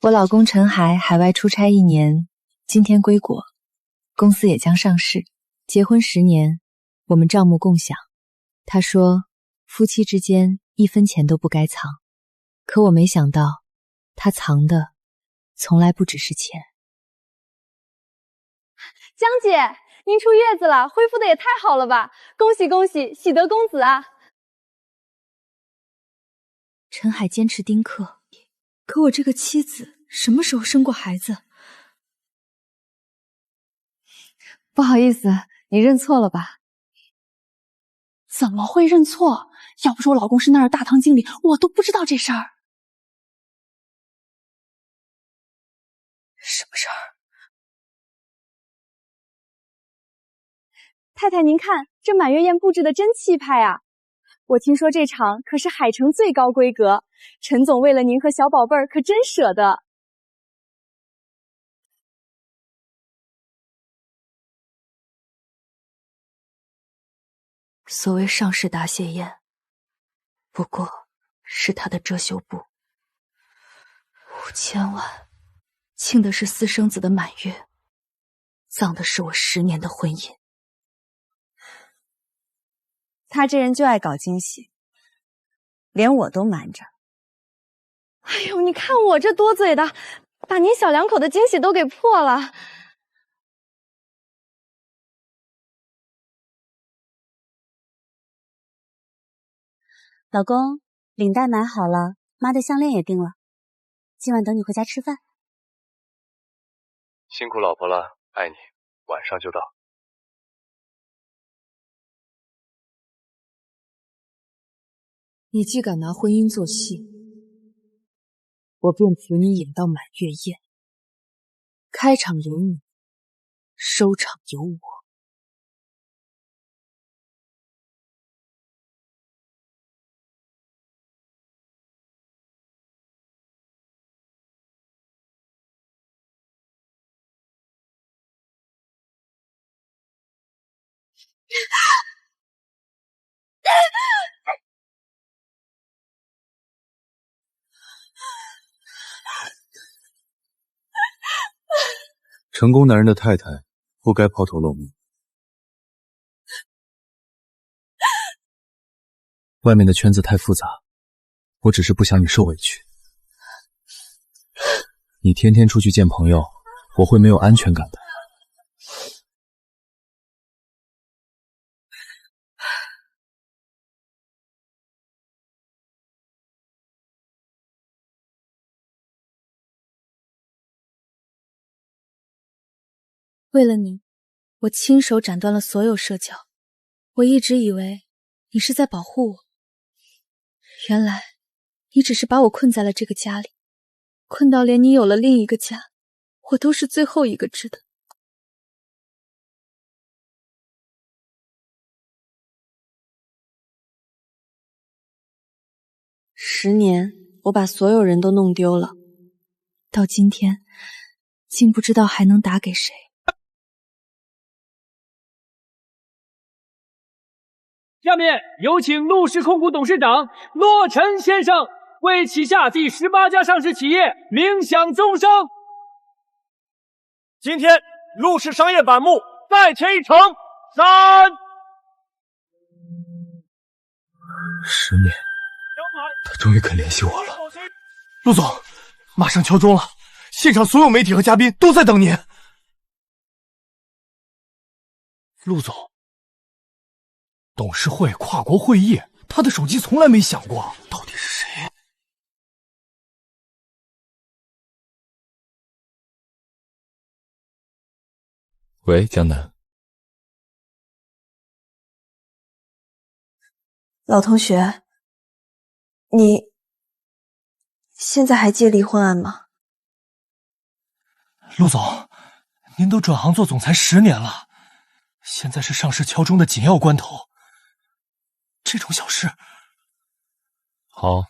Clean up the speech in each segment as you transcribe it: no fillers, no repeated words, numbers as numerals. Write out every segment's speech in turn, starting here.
我老公陈海外出差1年，今天归国，公司也将上市。结婚10年，我们账目共享。他说，夫妻之间1分钱都不该藏，可我没想到，他藏的从来不只是钱。江姐，您出月子了，恢复的也太好了吧！恭喜恭喜，喜得公子啊！陈海坚持丁克，可我这个妻子什么时候生过孩子？不好意思，你认错了吧？怎么会认错？要不是我老公是那儿的大堂经理，我都不知道这事儿。什么事儿？太太，您看这满月宴布置的真气派啊！我听说这场可是海城最高规格，陈总为了您和小宝贝儿可真舍得。所谓上市答谢宴，不过是他的遮羞布。5000万，庆的是私生子的满月，葬的是我10年的婚姻。他这人就爱搞惊喜，连我都瞒着。哎呦，你看我这多嘴的，把您小两口的惊喜都给破了。老公，领带买好了，妈的项链也订了，今晚等你回家吃饭。辛苦老婆了，爱你，晚上就到。你既敢拿婚姻做戏，我便陪你演到满月宴。开场有你，收场有我。成功男人的太太不该抛头露面。外面的圈子太复杂，我只是不想你受委屈。你天天出去见朋友，我会没有安全感的。为了你，我亲手斩断了所有社交。我一直以为你是在保护我，原来你只是把我困在了这个家里，困到连你有了另一个家，我都是最后一个知道。10年，我把所有人都弄丢了，到今天，竟不知道还能打给谁。下面有请陆氏控股董事长骆晨先生为旗下第18家上市企业鸣响钟声。今天陆氏商业板木再添一城，3。10年，他终于肯联系我了。陆总，马上敲钟了，现场所有媒体和嘉宾都在等您。陆总，董事会跨国会议，他的手机从来没响过，到底是谁？喂，江南。老同学，你现在还接离婚案吗？陆总，您都转行做总裁10年了，现在是上市敲钟的紧要关头，这种小事……好，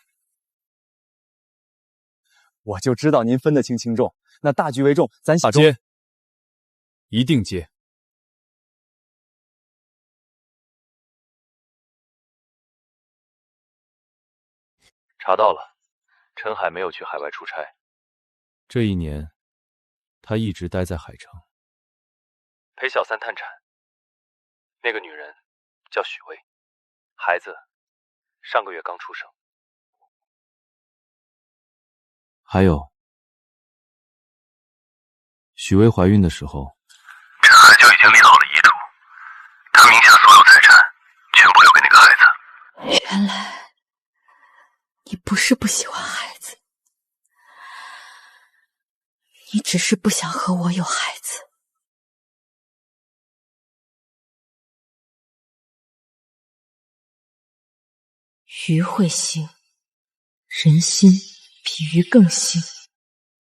我就知道您分得清轻重，那大局为重，咱把钟接，一定接。查到了，陈海没有去海外出差。这一年，他一直待在海城，陪小三探产。那个女人叫许巍，孩子上个月刚出生。还有，许巍怀孕的时候，陈海就已经立好了遗嘱，他名下所有财产全部留给那个孩子。原来你不是不喜欢孩子，你只是不想和我有孩子。鱼会腥，人心比鱼更腥。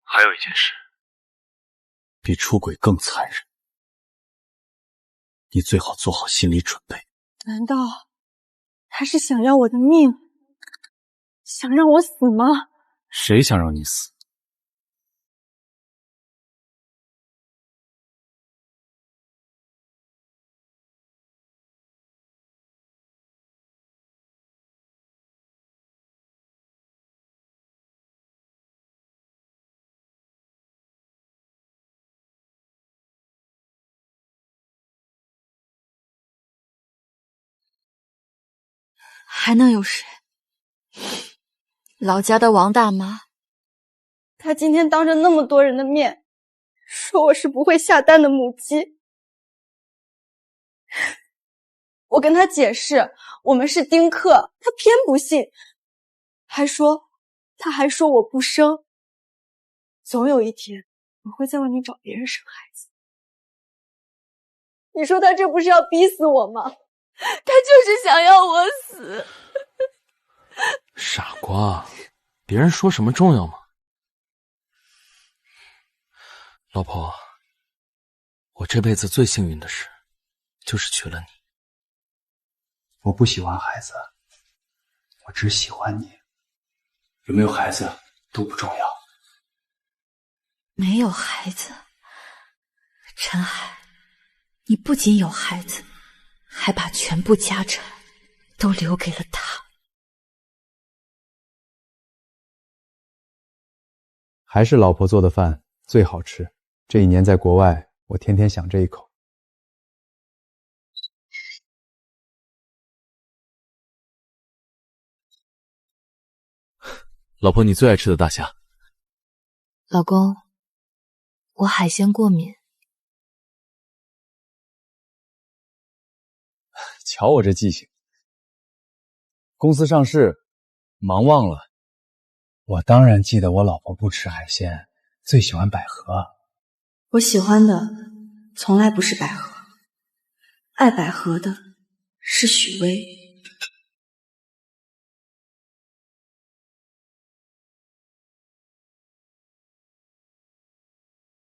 还有一件事，比出轨更残忍，你最好做好心理准备。难道他是想要我的命，想让我死吗？谁想让你死？还能有谁？老家的王大妈。他今天当着那么多人的面，说我是不会下蛋的母鸡。我跟他解释，我们是丁克，他偏不信，他还说我不生，总有一天我会在外面找别人生孩子。你说他这不是要逼死我吗？他就是想要我死。傻瓜，别人说什么重要吗？老婆，我这辈子最幸运的事，就是娶了你。我不喜欢孩子，我只喜欢你。有没有孩子都不重要。没有孩子，陈海，你不仅有孩子，还把全部家产都留给了他。还是老婆做的饭最好吃。这一年在国外，我天天想这一口。老婆，你最爱吃的大虾。老公，我海鲜过敏。瞧我这记性，公司上市，忙忘了。我当然记得我老婆不吃海鲜，最喜欢百合。我喜欢的从来不是百合，爱百合的是许巍。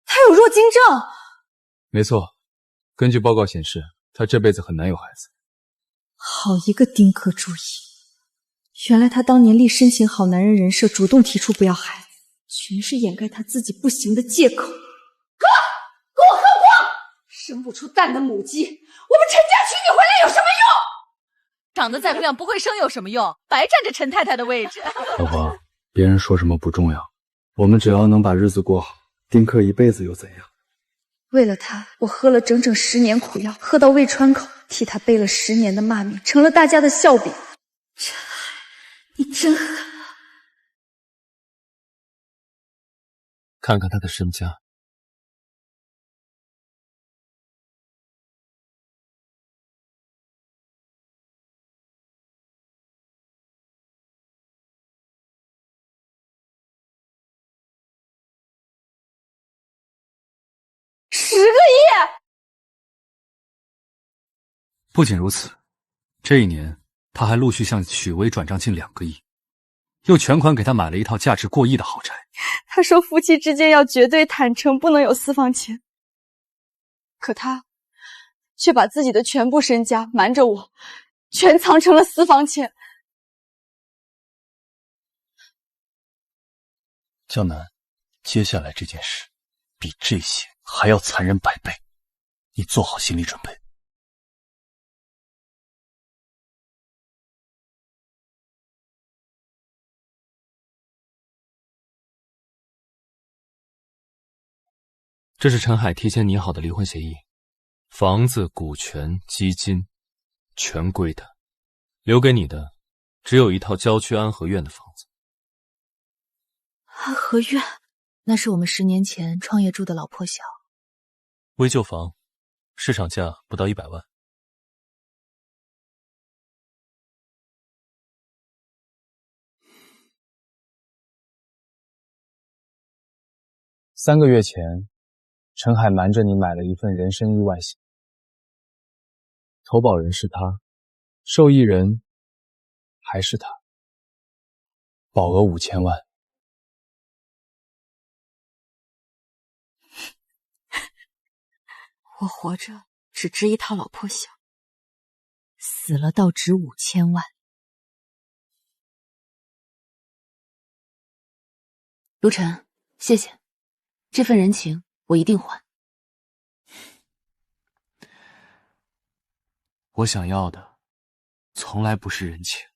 他有弱精症。没错，根据报告显示，他这辈子很难有孩子。好一个丁克主义！原来他当年立深情好男人人设，主动提出不要孩子，全是掩盖他自己不行的借口。哥，给我喝光！生不出蛋的母鸡，我们陈家娶你回来有什么用？长得再漂亮不会生有什么用？白占着陈太太的位置。老婆，别人说什么不重要，我们只要能把日子过好，丁克一辈子又怎样？为了他，我喝了整整10年苦药，喝到胃穿口，替他背了10年的骂名，成了大家的笑柄。陈海，你真狠啊！看看他的身家，10个亿！不仅如此，这一年他还陆续向许巍转账近2个亿，又全款给他买了一套价值过亿的豪宅。他说夫妻之间要绝对坦诚，不能有私房钱。可他却把自己的全部身家瞒着我，全藏成了私房钱。江南，接下来这件事比这些还要残忍100倍，你做好心理准备。这是陈海提前拟好的离婚协议，房子、股权、基金全归他，留给你的只有一套郊区安和苑的房子。安和苑，那是我们10年前创业住的老破小，危旧房，市场价不到100万。3个月前，陈海瞒着你买了一份人身意外险，投保人是他，受益人还是他，保额5000万。我活着只值一套老破小，死了倒值5000万。卢晨，谢谢，这份人情我一定还。我想要的从来不是人情，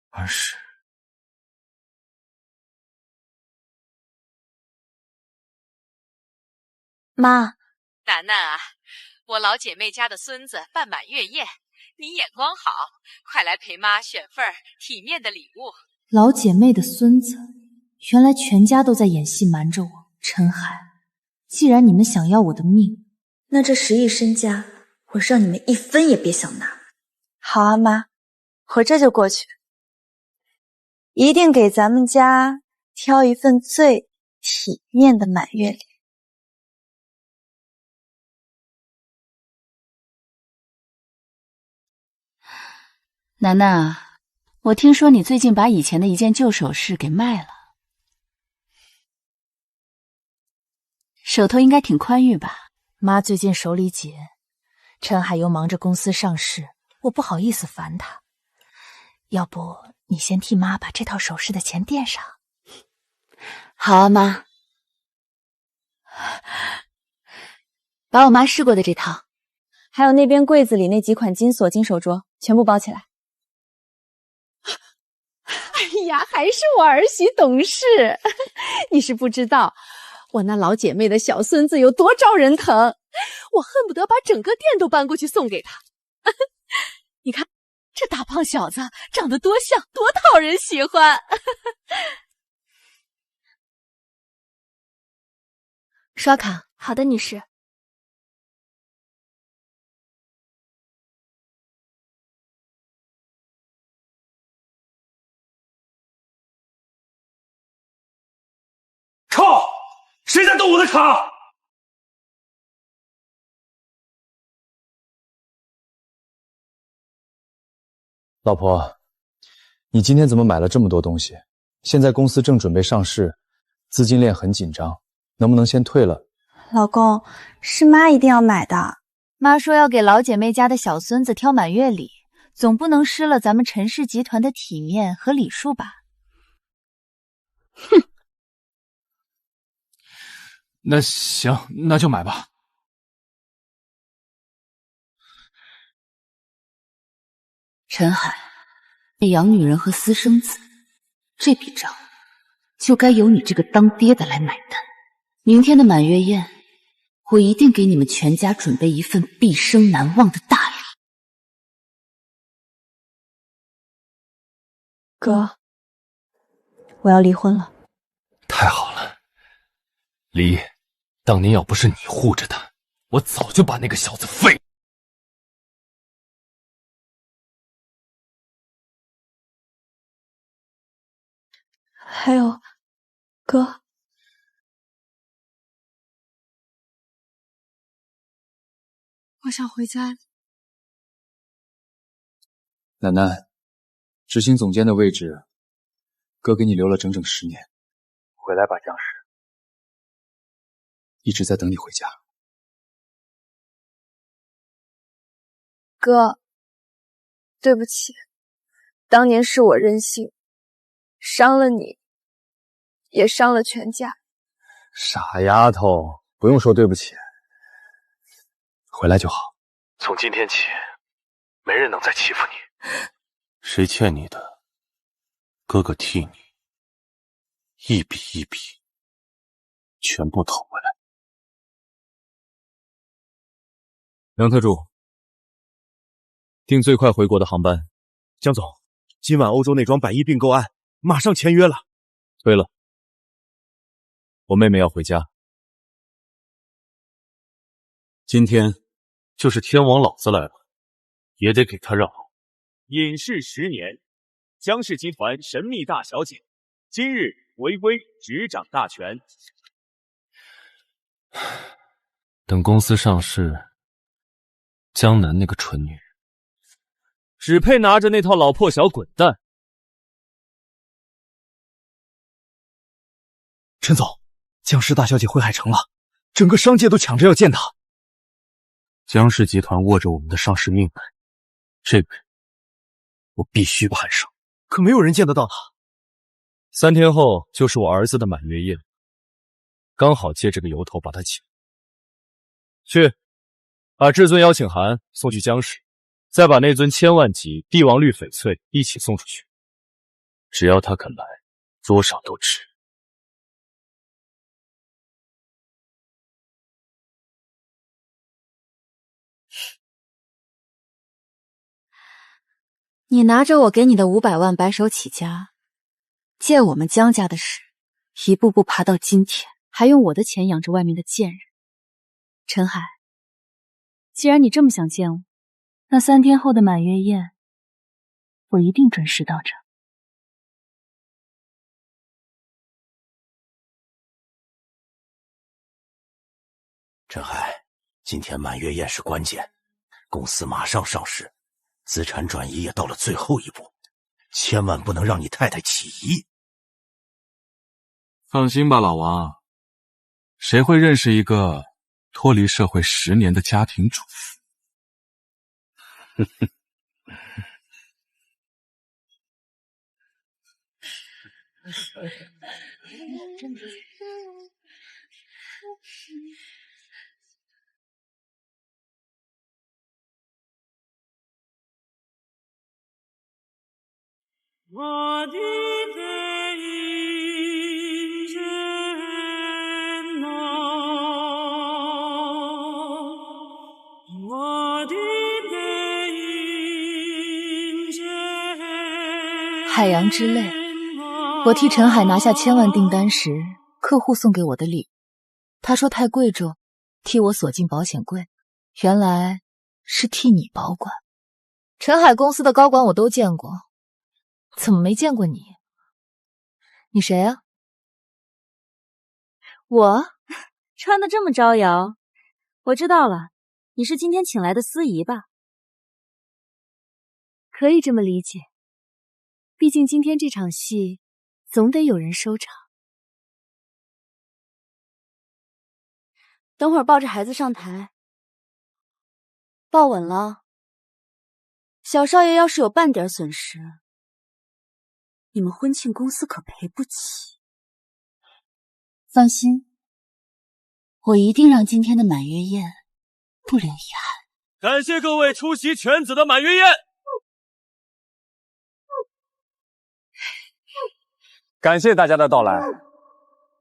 而是妈。楠楠啊，我老姐妹家的孙子办满月宴，你眼光好，快来陪妈选份体面的礼物。老姐妹的孙子，原来全家都在演戏瞒着我。陈海，既然你们想要我的命，那这10亿身家，我让你们1分也别想拿。好啊，妈，我这就过去，一定给咱们家挑一份最体面的满月礼。楠楠啊，我听说你最近把以前的一件旧首饰给卖了，手头应该挺宽裕吧？妈最近手里紧，陈海又忙着公司上市，我不好意思烦他。要不你先替妈把这套首饰的钱垫上？好啊，妈。把我妈试过的这套，还有那边柜子里那几款金锁、金手镯，全部包起来。哎呀，还是我儿媳懂事。你是不知道，我那老姐妹的小孙子有多招人疼，我恨不得把整个店都搬过去送给他。你看，这大胖小子长得多像，多讨人喜欢。刷卡。好的，女士。靠！谁在动我的卡？老婆，你今天怎么买了这么多东西？现在公司正准备上市，资金链很紧张，能不能先退了？老公，是妈一定要买的。妈说要给老姐妹家的小孙子挑满月礼，总不能失了咱们陈氏集团的体面和礼数吧？哼。那行，那就买吧。陈海，养女人和私生子，这笔账就该由你这个当爹的来买单。明天的满月宴，我一定给你们全家准备一份毕生难忘的大礼。哥，我要离婚了。太好了，离。当年要不是你护着他，我早就把那个小子废。还有，哥，我想回家。楠楠，执行总监的位置，哥给你留了整整10年，回来吧，江氏。一直在等你回家。哥，对不起，当年是我任性，伤了你，也伤了全家。傻丫头，不用说对不起，回来就好。从今天起，没人能再欺负你。谁欠你的，哥哥替你一笔一笔全部讨回来。梁特助，订最快回国的航班。江总，今晚欧洲那桩百亿并购案马上签约了。对了，我妹妹要回家。今天就是天王老子来了，也得给他让路。隐世10年，江氏集团神秘大小姐今日回归执掌大权。等公司上市，江南那个蠢女人只配拿着那套老破小滚蛋。陈总，江氏大小姐回海城了，整个商界都抢着要见她。江氏集团握着我们的上市命脉，这回我必须攀上。可没有人见得到她。3天后就是我儿子的满月宴，刚好借这个由头把他请。去，把至尊邀请函送去江氏，再把那尊1000万级帝王绿翡翠一起送出去。只要他肯来，多少都值。你拿着我给你的500万白手起家，借我们江家的事，一步步爬到今天，还用我的钱养着外面的贱人。陈海，既然你这么想见我，那3天后的满月宴，我一定准时到场。陈海，今天满月宴是关键，公司马上上市，资产转移也到了最后一步，千万不能让你太太起疑。放心吧，老王，谁会认识一个脱离社会10年的家庭主妇？我的背影人呐，我的背影人。海洋之泪，我替陈海拿下1000万订单时，客户送给我的礼物，他说太贵重，替我锁进保险柜，原来是替你保管。陈海公司的高管我都见过。怎么没见过你？你谁啊？我穿得这么招摇，我知道了，你是今天请来的司仪吧？可以这么理解，毕竟今天这场戏总得有人收场。等会儿抱着孩子上台，抱稳了。小少爷要是有半点损失，你们婚庆公司可赔不起。放心，我一定让今天的满月宴不留遗憾。感谢各位出席犬子的满月宴。感谢大家的到来。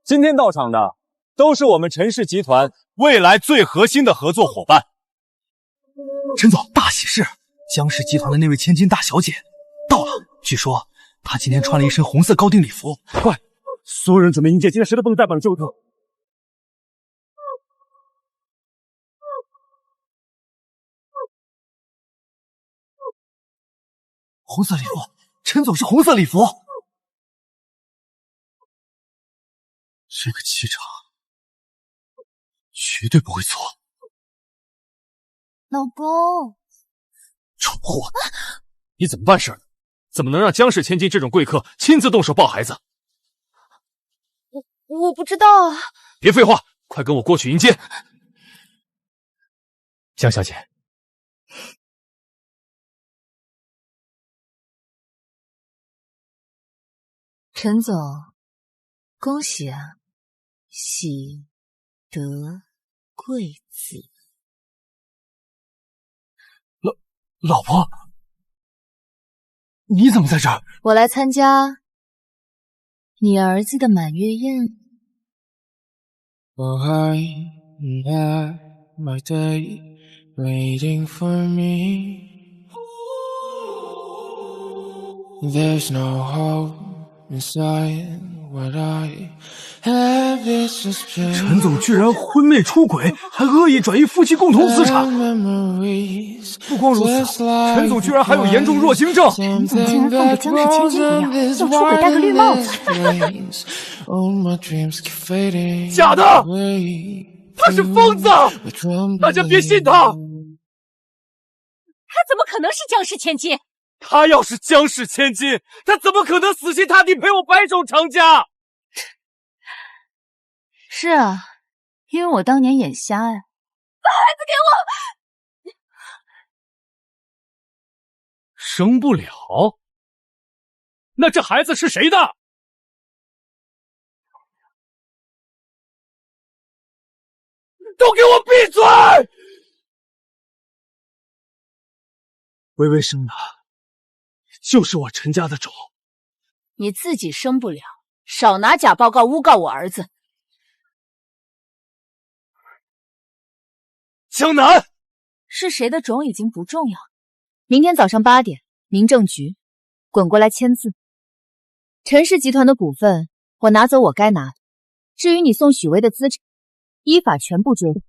今天到场的都是我们陈氏集团未来最核心的合作伙伴。陈总，大喜事！江氏集团的那位千金大小姐到了，据说她今天穿了一身红色高定礼服。快，所有人准备迎接今天谁都不能代表的这位客户。红色礼服，陈总是红色礼服。这个气场绝对不会错。老公，蠢货，你怎么办事的？怎么能让江氏千金这种贵客亲自动手抱孩子？我不知道啊。别废话，快跟我过去迎接。江小姐。陈总，恭喜啊，喜得贵子。老婆，你怎么在这儿？我来参加你儿子的满月宴。Oh, I had my day waiting for me. There's no hope inside what I have. It's just 陈总居然婚内出轨，还恶意转移夫妻共同资产。不光如此，陈总居然还有严重弱精症。陈总竟然放着江氏千金不要，要出轨戴个绿帽子。假的，他是疯子，大家别信他。他怎么可能是江氏千金？他要是江氏千金，他怎么可能死心塌地陪我白手成家？是啊，因为我当年眼瞎呀。把孩子给我！生不了？那这孩子是谁的？都给我闭嘴！微微生的，就是我陈家的种。你自己生不了，少拿假报告诬告我儿子。江南，是谁的种已经不重要。明天早上8点，民政局，滚过来签字。陈氏集团的股份，我拿走我该拿的。至于你送许巍的资产，依法全部追回。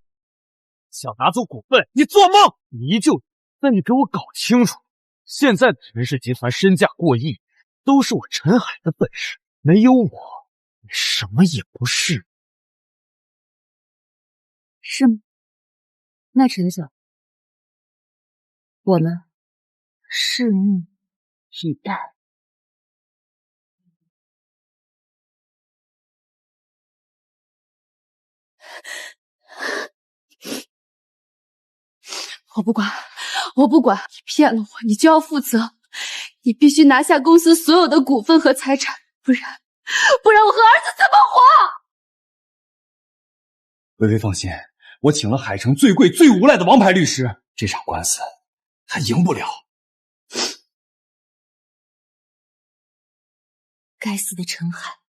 想拿走股份，你做梦！你就，那你给我搞清楚，现在的陈氏集团身价过亿，都是我陈海的本事，没有我，你什么也不是。是吗？那陈总，我们拭目以待。我不管，我不管，你骗了我，你就要负责。你必须拿下公司所有的股份和财产，不然我和儿子怎么活？微微放心，我请了海城最贵最无赖的王牌律师，这场官司他赢不了。该死的陈海，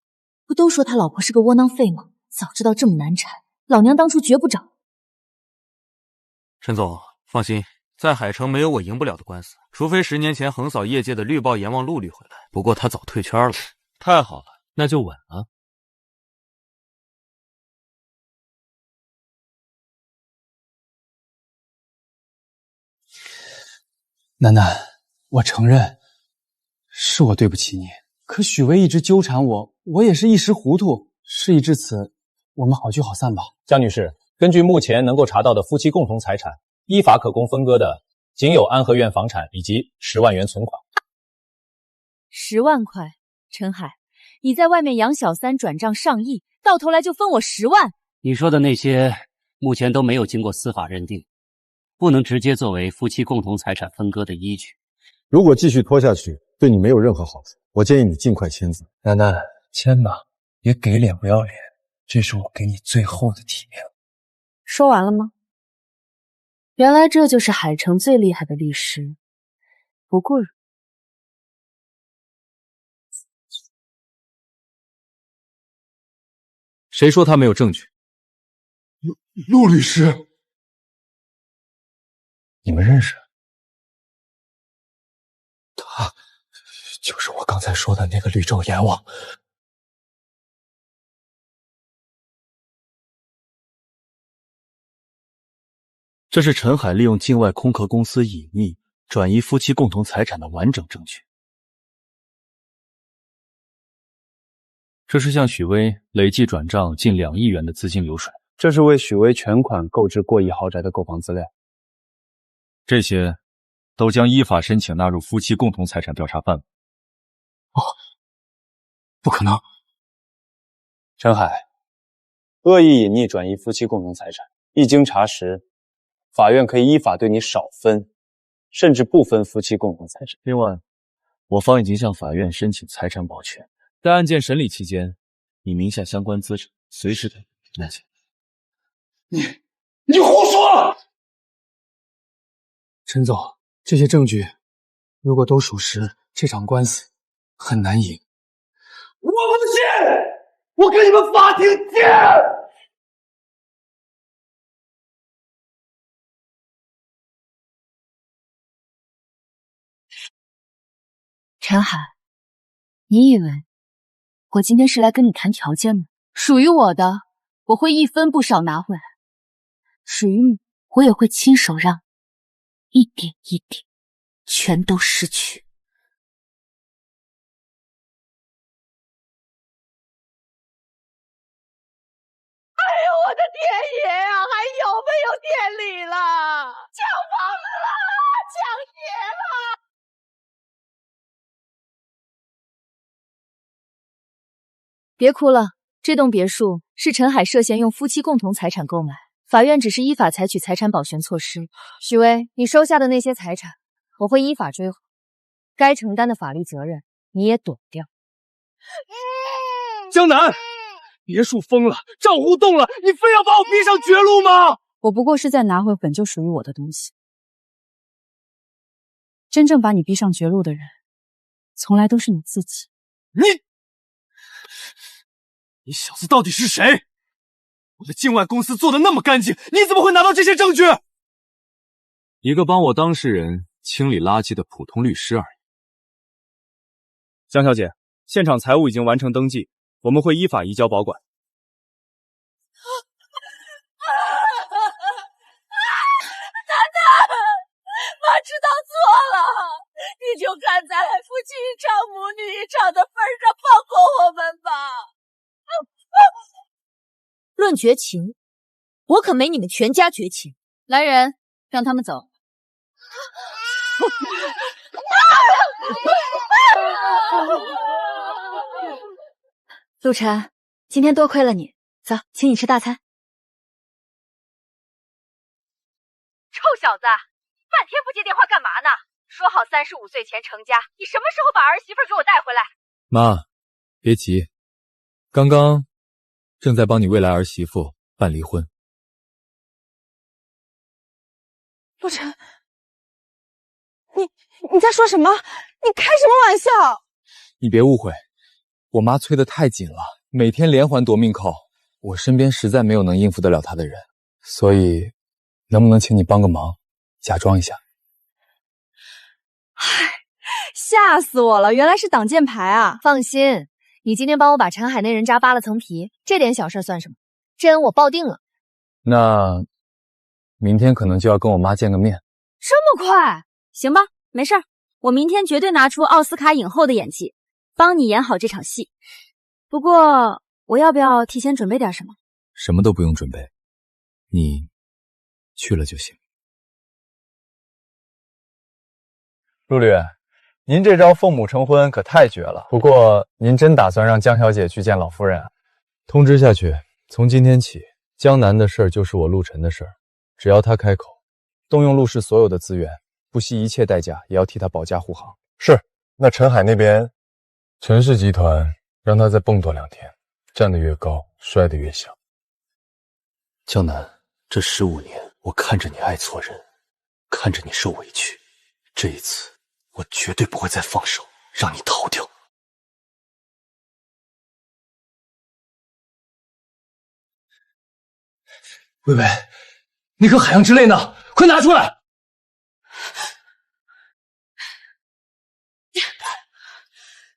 不都说他老婆是个窝囊废吗？早知道这么难缠，老娘当初绝不找。陈总，放心，在海城没有我赢不了的官司，除非10年前横扫业界的绿豹阎王陆绿回来，不过他早退圈了。太好了，那就稳了。楠楠，我承认是我对不起你，可许巍一直纠缠我，我也是一时糊涂。事已至此，我们好聚好散吧。江女士，根据目前能够查到的夫妻共同财产，依法可供分割的仅有安和苑房产以及10万元存款。10万块，陈海，你在外面养小三转账上亿，到头来就分我10万。你说的那些目前都没有经过司法认定，不能直接作为夫妻共同财产分割的依据。如果继续拖下去，对你没有任何好处。我建议你尽快签字。楠楠，签吧，别给脸不要脸，这是我给你最后的体面。说完了吗？原来这就是海城最厉害的律师，不过谁说他没有证据？陆律师，你们认识？他就是我刚才说的那个绿洲阎王。这是陈海利用境外空壳公司隐匿转移夫妻共同财产的完整证据。这是向许巍累计转账近2亿元的资金流水。这是为许巍全款购置过亿豪宅的购房资料。这些都将依法申请纳入夫妻共同财产调查范围。哦，不可能！陈海，恶意隐匿转移夫妻共同财产，一经查实，法院可以依法对你少分，甚至不分夫妻共同财产。另外，我方已经向法院申请财产保全，在案件审理期间，你名下相关资产随时可以拿起。你胡说！陈总，这些证据如果都属实，这场官司很难赢。我不信！我跟你们法庭见！陈海，你以为我今天是来跟你谈条件吗？属于我的，我会一分不少拿回来；属于你，我也会亲手让你一点一点全都失去。哎呦，我的天爷呀！还有没有店里了？抢房子了！抢劫了！别哭了，这栋别墅是陈海涉嫌用夫妻共同财产购买，法院只是依法采取财产保全措施。许巍，你收下的那些财产，我会依法追回，该承担的法律责任你也躲不掉。江南，别墅疯了，账户动了，你非要把我逼上绝路吗？我不过是在拿回本就属于我的东西。真正把你逼上绝路的人，从来都是你自己。你小子到底是谁？我的境外公司做的那么干净，你怎么会拿到这些证据？一个帮我当事人清理垃圾的普通律师而已。江小姐，现场财物已经完成登记，我们会依法移交保管。楠楠，妈知道错了，你就看在夫妻一场母女一场的份上放过我们吧。论绝情，我可没你们全家绝情。来人，让他们走。陆晨，今天多亏了你，走，请你吃大餐。臭小子，半天不接电话干嘛呢？说好35岁前成家，你什么时候把儿媳妇给我带回来？妈，别急，刚刚正在帮你未来儿媳妇办离婚。陆晨，你在说什么？你开什么玩笑？你别误会，我妈催得太紧了，每天连环夺命 call， 我身边实在没有能应付得了她的人，所以能不能请你帮个忙，假装一下？吓死我了！原来是挡箭牌啊！放心，你今天帮我把陈海那人渣扒了层皮，这点小事算什么？这恩我报定了。那明天可能就要跟我妈见个面。这么快？行吧，没事儿，我明天绝对拿出奥斯卡影后的演技，帮你演好这场戏。不过，我要不要提前准备点什么？什么都不用准备，你去了就行。陆律，您这招奉母成婚可太绝了。不过，您真打算让江小姐去见老夫人啊？通知下去，从今天起，江南的事儿就是我陆晨的事儿，只要他开口，动用陆氏所有的资源，不惜一切代价也要替他保驾护航。是，那陈海那边，陈氏集团让他再蹦跺2天，站得越高，摔得越响。江南，这15年，我看着你爱错人，看着你受委屈，这一次，我绝对不会再放手，让你逃掉。薇薇，那颗海洋之泪呢？快拿出来！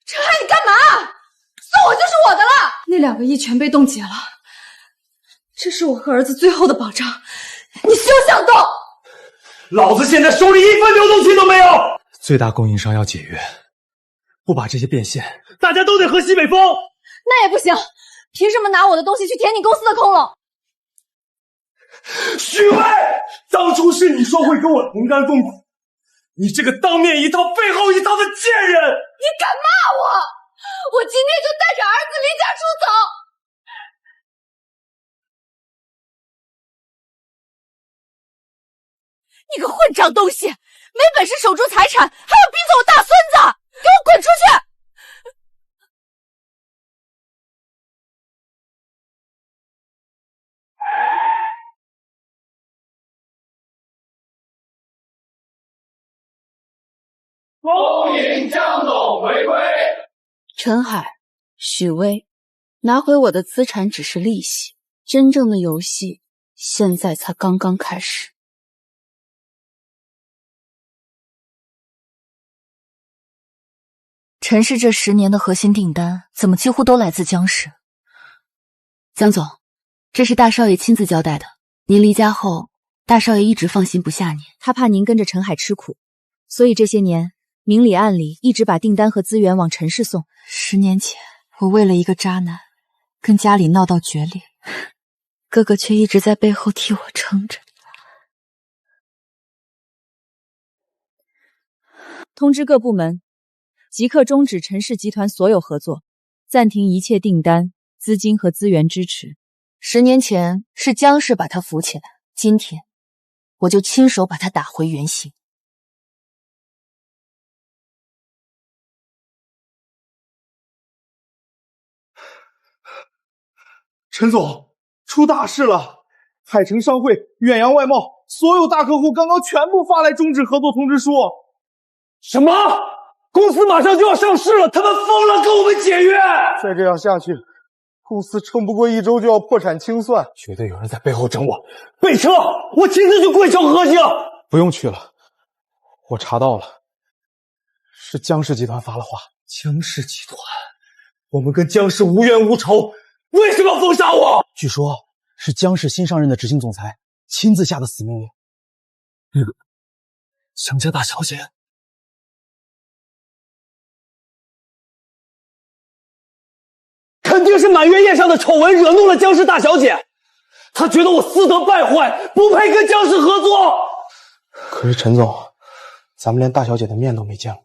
陈海，你干嘛？送我就是我的了。那2个亿全被冻结了，这是我和儿子最后的保障，你休想动！老子现在手里1分流动性都没有。最大供应商要解约，不把这些变现，大家都得喝西北风。那也不行，凭什么拿我的东西去填你公司的空窿？许巍，当初是你说会跟我同甘共苦，你这个当面一套背后一套的贱人！你敢骂我？我今天就带着儿子离家出走！你个混账东西，没本事守住财产，还要逼走我大孙子！给我滚出去！恭迎江总回归。陈海、许巍，拿回我的资产只是利息，真正的游戏现在才刚刚开始。陈氏这10年的核心订单，怎么几乎都来自江氏？江总，这是大少爷亲自交代的。您离家后，大少爷一直放心不下您，他怕您跟着陈海吃苦，所以这些年明里暗里一直把订单和资源往陈氏送。10年前，我为了一个渣男，跟家里闹到决裂，哥哥却一直在背后替我撑着。通知各部门，即刻终止陈氏集团所有合作，暂停一切订单、资金和资源支持。10年前是江氏把他扶起来，今天我就亲手把他打回原形。陈总，出大事了！海城商会、远洋外贸所有大客户刚刚全部发来终止合作通知书。什么？公司马上就要上市了，他们疯了，跟我们解约！再这样下去，公司撑不过1周就要破产清算，绝对有人在背后整我。备车，我亲自去贵州核销。不用去了，我查到了，是江氏集团发了话。江氏集团，我们跟江氏无冤无仇，为什么要封杀我？据说是江氏新上任的执行总裁亲自下的死命令。那个江家大小姐。肯定是满月宴上的丑闻惹怒了江氏大小姐，她觉得我私德败坏，不配跟江氏合作。可是陈总，咱们连大小姐的面都没见过。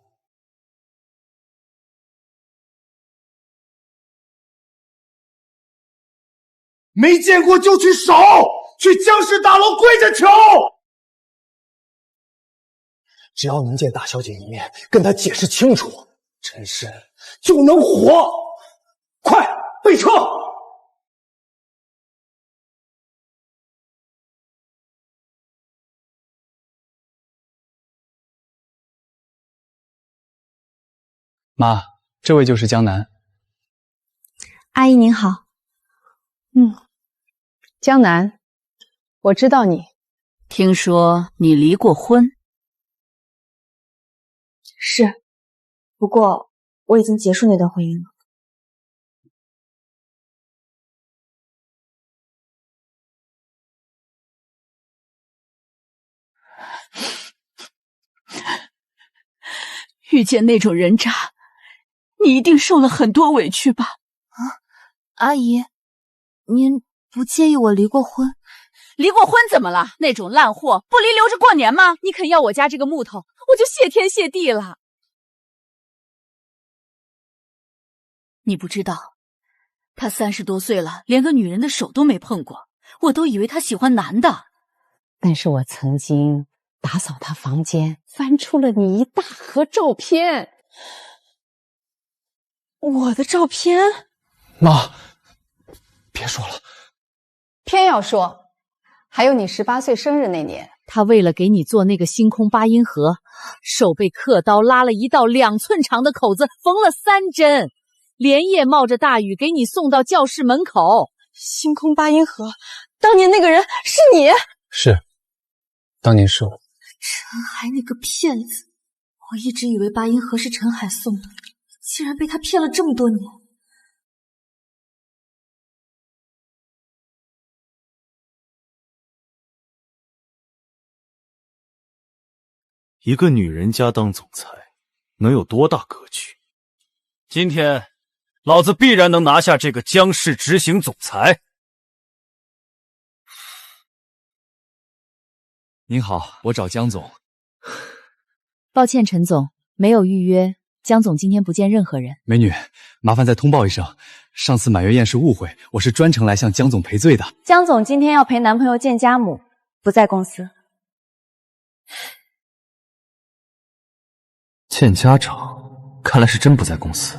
没见过就去守，去江氏大楼跪着求。只要能见大小姐一面，跟她解释清楚，陈氏就能活。快备车！妈，这位就是江南。阿姨您好。江南，我知道你。听说你离过婚？是，不过我已经结束那段婚姻了。遇见那种人渣，你一定受了很多委屈吧？阿姨，您不介意我离过婚？离过婚怎么了？那种烂货不离留着过年吗？你肯要我家这个木头，我就谢天谢地了。你不知道，他30多岁了，连个女人的手都没碰过，我都以为他喜欢男的。但是我曾经打扫他房间，翻出了你一大盒照片。我的照片？妈，别说了。偏要说。还有你18岁生日那年，他为了给你做那个星空8音盒，手被刻刀拉了一道2寸长的口子，缝了3针，连夜冒着大雨给你送到教室门口。星空8音盒，当年那个人是你？是，当年是我。陈海那个骗子，我一直以为8音盒是陈海送的，竟然被他骗了这么多年。一个女人家当总裁，能有多大格局？今天，老子必然能拿下这个江氏执行总裁。您好，我找江总。抱歉，陈总，没有预约，江总今天不见任何人。美女，麻烦再通报一声，上次满月宴是误会，我是专程来向江总赔罪的。江总今天要陪男朋友见家母，不在公司。见家长，看来是真不在公司。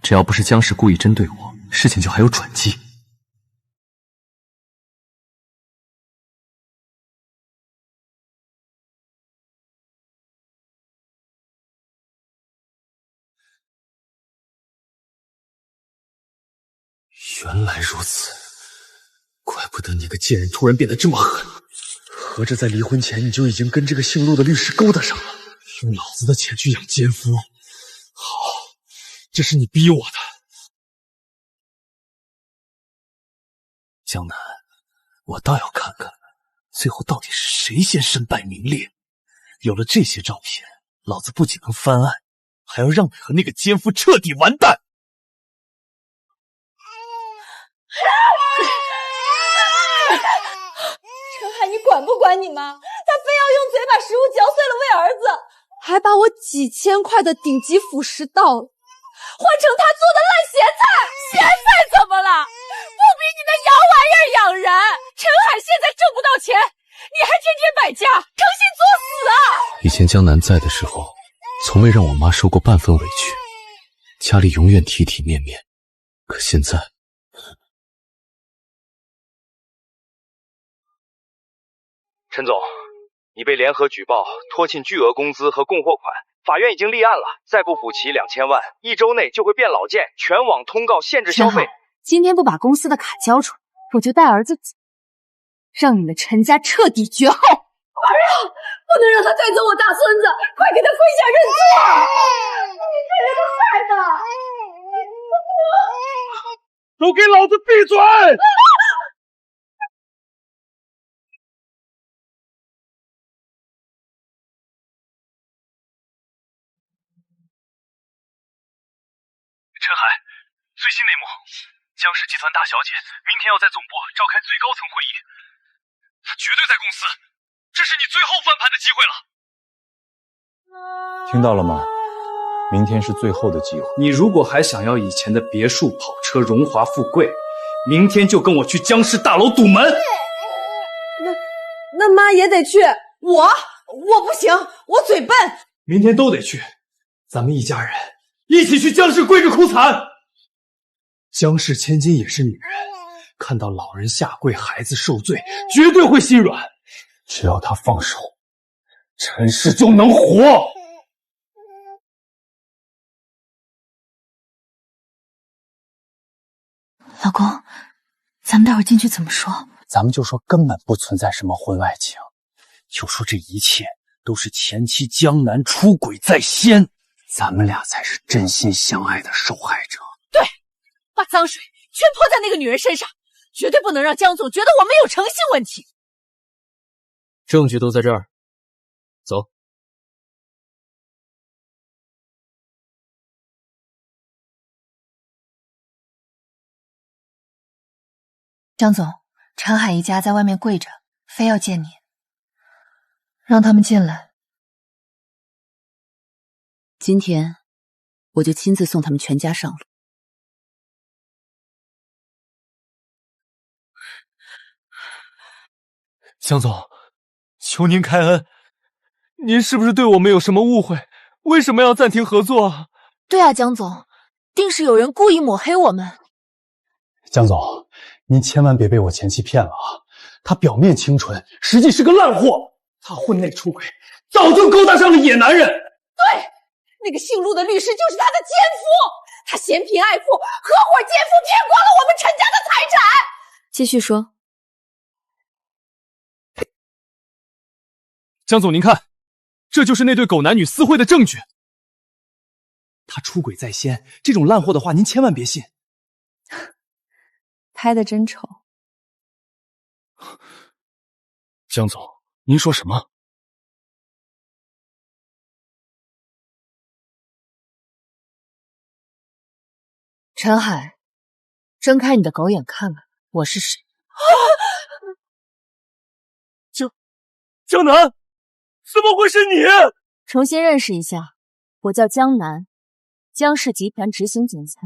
只要不是江氏故意针对我，事情就还有转机。原来如此，怪不得你个贱人突然变得这么狠，合着在离婚前你就已经跟这个姓陆的律师勾搭上了，用老子的钱去养奸夫。好，这是你逼我的。江南，我倒要看看，最后到底是谁先身败名裂。有了这些照片，老子不仅能翻案，还要让你和那个奸夫彻底完蛋。陈海，你管不管你妈？她非要用嘴把食物嚼碎了喂儿子，还把我几千块的顶级辅食倒了，换成她做的烂咸菜。咸菜怎么了？不比你那洋玩意儿养人。陈海现在挣不到钱，你还天天摆架，诚心作死啊！以前江南在的时候，从未让我妈受过半分委屈，家里永远体体面面。可现在，陈总，你被联合举报拖欠巨额工资和供货款，法院已经立案了，再不补齐2000万，1周内就会变老件，全网通告限制消费。今天不把公司的卡交出来，我就带儿子走，让你们陈家彻底绝后！儿啊，不能让他带走我大孙子，快给他跪下认错！你这人害的！都给老子闭嘴！陈海，最新内幕，江氏集团大小姐明天要在总部召开最高层会议，她绝对在公司，这是你最后翻盘的机会了。听到了吗？明天是最后的机会。你如果还想要以前的别墅、跑车、荣华富贵，明天就跟我去江氏大楼堵门。那妈也得去，我不行，我嘴笨。明天都得去，咱们一家人一起去江氏跪着哭惨。江氏千金也是女人，看到老人下跪，孩子受罪，绝对会心软。只要她放手，陈氏就能活。老公，咱们待会儿进去怎么说？咱们就说根本不存在什么婚外情，就说这一切都是前妻江南出轨在先，咱们俩才是真心相爱的受害者。对，把脏水全泼在那个女人身上，绝对不能让江总觉得我们有诚信问题。证据都在这儿，走。张总，陈海一家在外面跪着，非要见你，让他们进来。今天我就亲自送他们全家上路。江总，求您开恩，您是不是对我们有什么误会？为什么要暂停合作啊？对啊，江总，定是有人故意抹黑我们。江总，您千万别被我前妻骗了啊！她表面清纯，实际是个烂货。她婚内出轨，早就勾搭上了野男人。对，那个姓陆的律师就是他的奸夫，他嫌贫爱富，合伙奸夫骗光了我们陈家的财产。继续说。江总，您看，这就是那对狗男女私会的证据。他出轨在先，这种烂货的话您千万别信。拍得真丑。江总，您说什么？陈海，睁开你的狗眼看看，我是谁？江南，怎么会是你？重新认识一下，我叫江南，江氏集团执行总裁。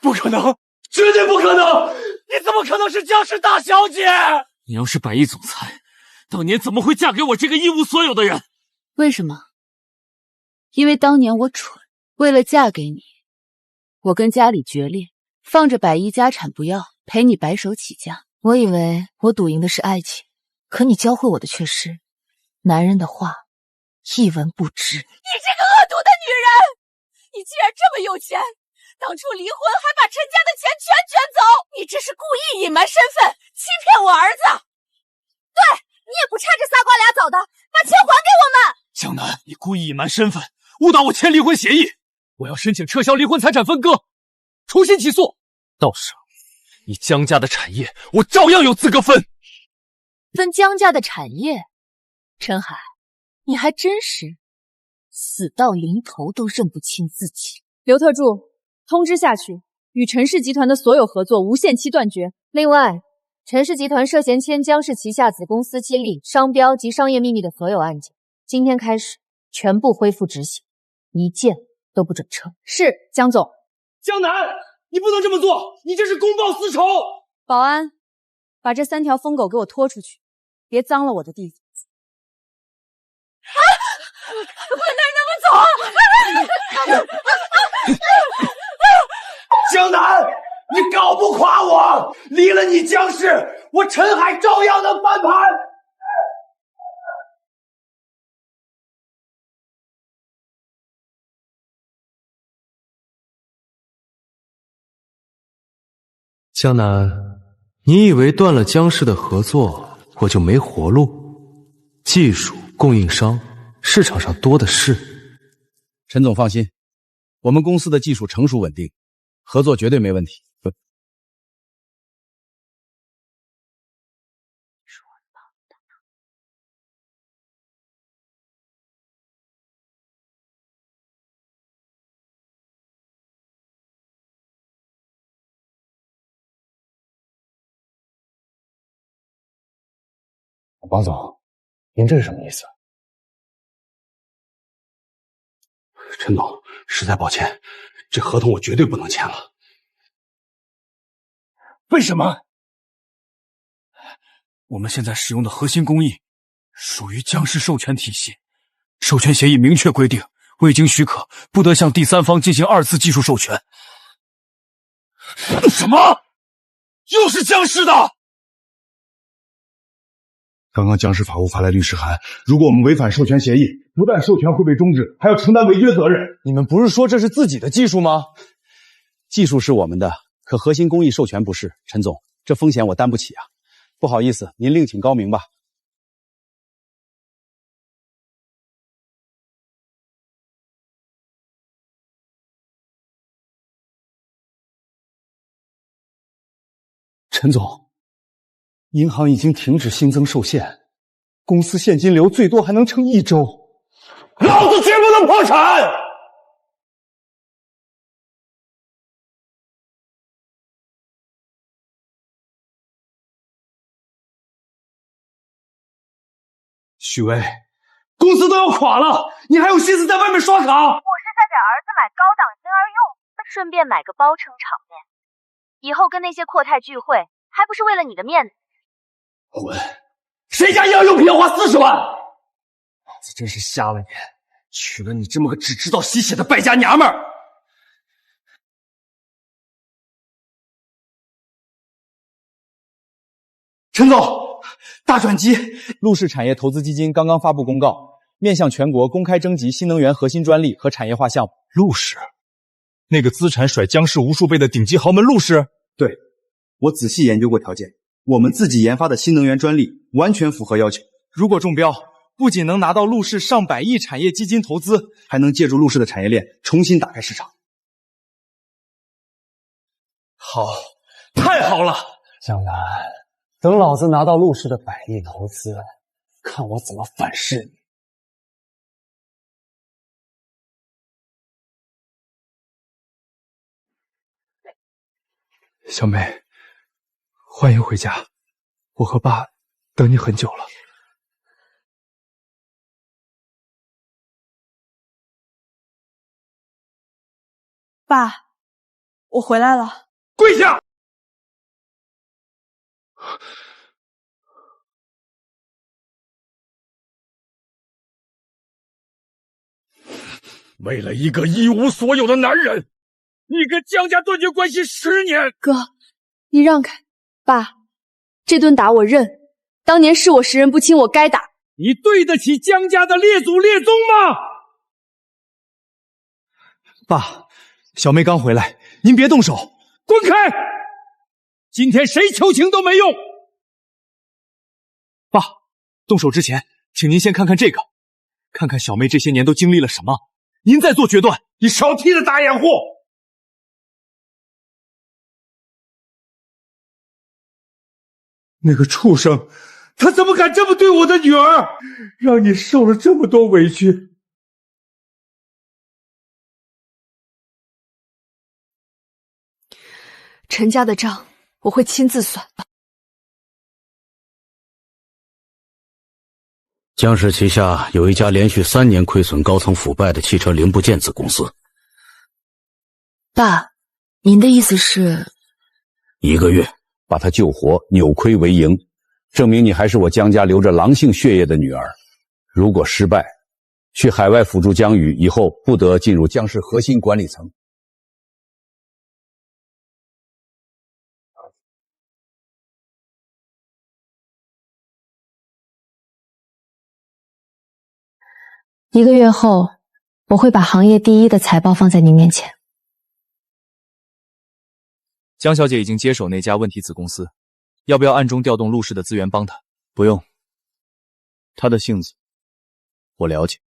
不可能，绝对不可能！你怎么可能是江氏大小姐？你要是百亿总裁，当年怎么会嫁给我这个一无所有的人？为什么？因为当年我蠢，为了嫁给你，我跟家里决裂，放着100亿家产不要，陪你白手起家。我以为我赌赢的是爱情，可你教会我的却是男人的话一文不值。你这个恶毒的女人，你既然这么有钱，当初离婚还把陈家的钱全卷走，你这是故意隐瞒身份，欺骗我儿子。对，你也不差这仨瓜俩枣的，把钱还给我们。江南，你故意隐瞒身份，误导我签离婚协议，我要申请撤销离婚财产分割，重新起诉。到时候，你江家的产业，我照样有资格分。分江家的产业？陈海，你还真是死到临头都认不清自己。刘特助，通知下去，与陈氏集团的所有合作无限期断绝。另外，陈氏集团涉嫌签江氏旗下子公司接力、商标及商业秘密的所有案件，今天开始全部恢复执行，一件都不准撤。是，江总。江南，你不能这么做，你这是公报私仇。保安，把这3条疯狗给我拖出去，别脏了我的地方。不能那么走！江南，你搞不垮我，离了你江氏，我陈海照样能翻盘。江南，你以为断了江氏的合作，我就没活路？技术、供应商，市场上多的是。陈总放心，我们公司的技术成熟稳定，合作绝对没问题。王总，您这是什么意思？陈总，实在抱歉，这合同我绝对不能签了。为什么？我们现在使用的核心工艺属于江氏授权体系，授权协议明确规定，未经许可，不得向第三方进行2次技术授权。什么？又是江氏的？刚刚江氏法务发来律师函，如果我们违反授权协议，不但授权会被终止，还要承担违约责任。你们不是说这是自己的技术吗？技术是我们的，可核心工艺授权不是。陈总，这风险我担不起啊。不好意思，您另请高明吧。陈总，银行已经停止新增受限，公司现金流最多还能撑1周，老子绝不能破产！许巍，公司都要垮了，你还有心思在外面刷卡？我是在给儿子买高档婴儿用，顺便买个包撑场面。以后跟那些阔太聚会，还不是为了你的面子？混！谁家婴儿用品要花40万？老子真是瞎了眼，娶了你这么个只知道吸血的败家娘们儿！陈总，大转机！陆氏产业投资基金刚刚发布公告，面向全国公开征集新能源核心专利和产业化项目。陆氏，那个资产甩江氏无数倍的顶级豪门陆氏？对，我仔细研究过条件，我们自己研发的新能源专利完全符合要求。如果中标，不仅能拿到陆氏上百亿产业基金投资，还能借助陆氏的产业链重新打开市场。好，太好了！江南，等老子拿到陆氏的100亿投资，看我怎么反噬你！小美，欢迎回家，我和爸等你很久了。爸，我回来了。跪下！为了一个一无所有的男人，你跟江家断绝关系10年。哥，你让开。爸，这顿打我认，当年是我识人不清，我该打。你对得起江家的列祖列宗吗？爸，小妹刚回来，您别动手。滚开！今天谁求情都没用。爸，动手之前，请您先看看这个。看看小妹这些年都经历了什么，您再做决断。你少替他打掩护！那个畜生，他怎么敢这么对我的女儿？让你受了这么多委屈。陈家的账我会亲自算。江氏旗下有一家连续3年亏损、高层腐败的汽车零部件子公司。爸，您的意思是？1个月把他救活，扭亏为盈，证明你还是我江家流着狼性血液的女儿。如果失败，去海外辅助江宇，以后不得进入江氏核心管理层。1个月后，我会把行业第1的财报放在您面前。江小姐已经接手那家问题子公司，要不要暗中调动陆氏的资源帮她？不用，她的性子我了解，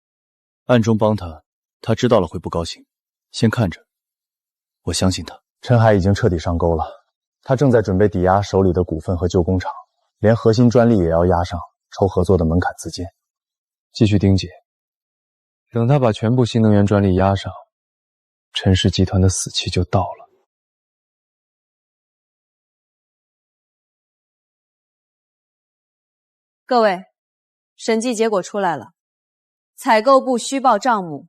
暗中帮她，她知道了会不高兴。先看着，我相信她。陈海已经彻底上钩了，他正在准备抵押手里的股份和旧工厂，连核心专利也要押上，筹合作的门槛资金。继续盯紧。等他把全部新能源专利压上，陈氏集团的死期就到了。各位，审计结果出来了，采购部虚报账目，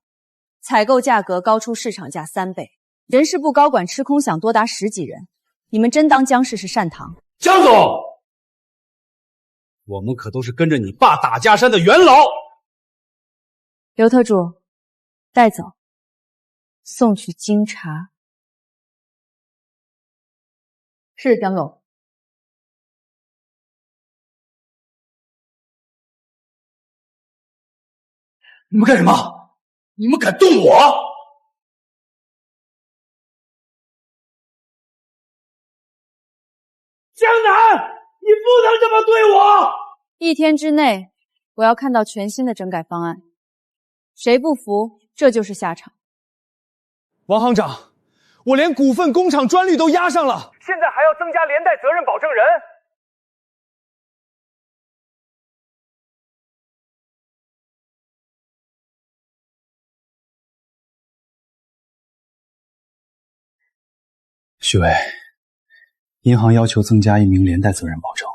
采购价格高出市场价3倍，人事部高管吃空饷多达10几人，你们真当江氏是善堂？江总，我们可都是跟着你爸打江山的元老。刘特助，带走，送去京察。是，江总。你们干什么？你们敢动我？江南，你不能这么对我！1天之内，我要看到全新的整改方案。谁不服，这就是下场。王行长，我连股份、工厂、专利都押上了，现在还要增加连带责任保证人。许巍，银行要求增加1名连带责任保证，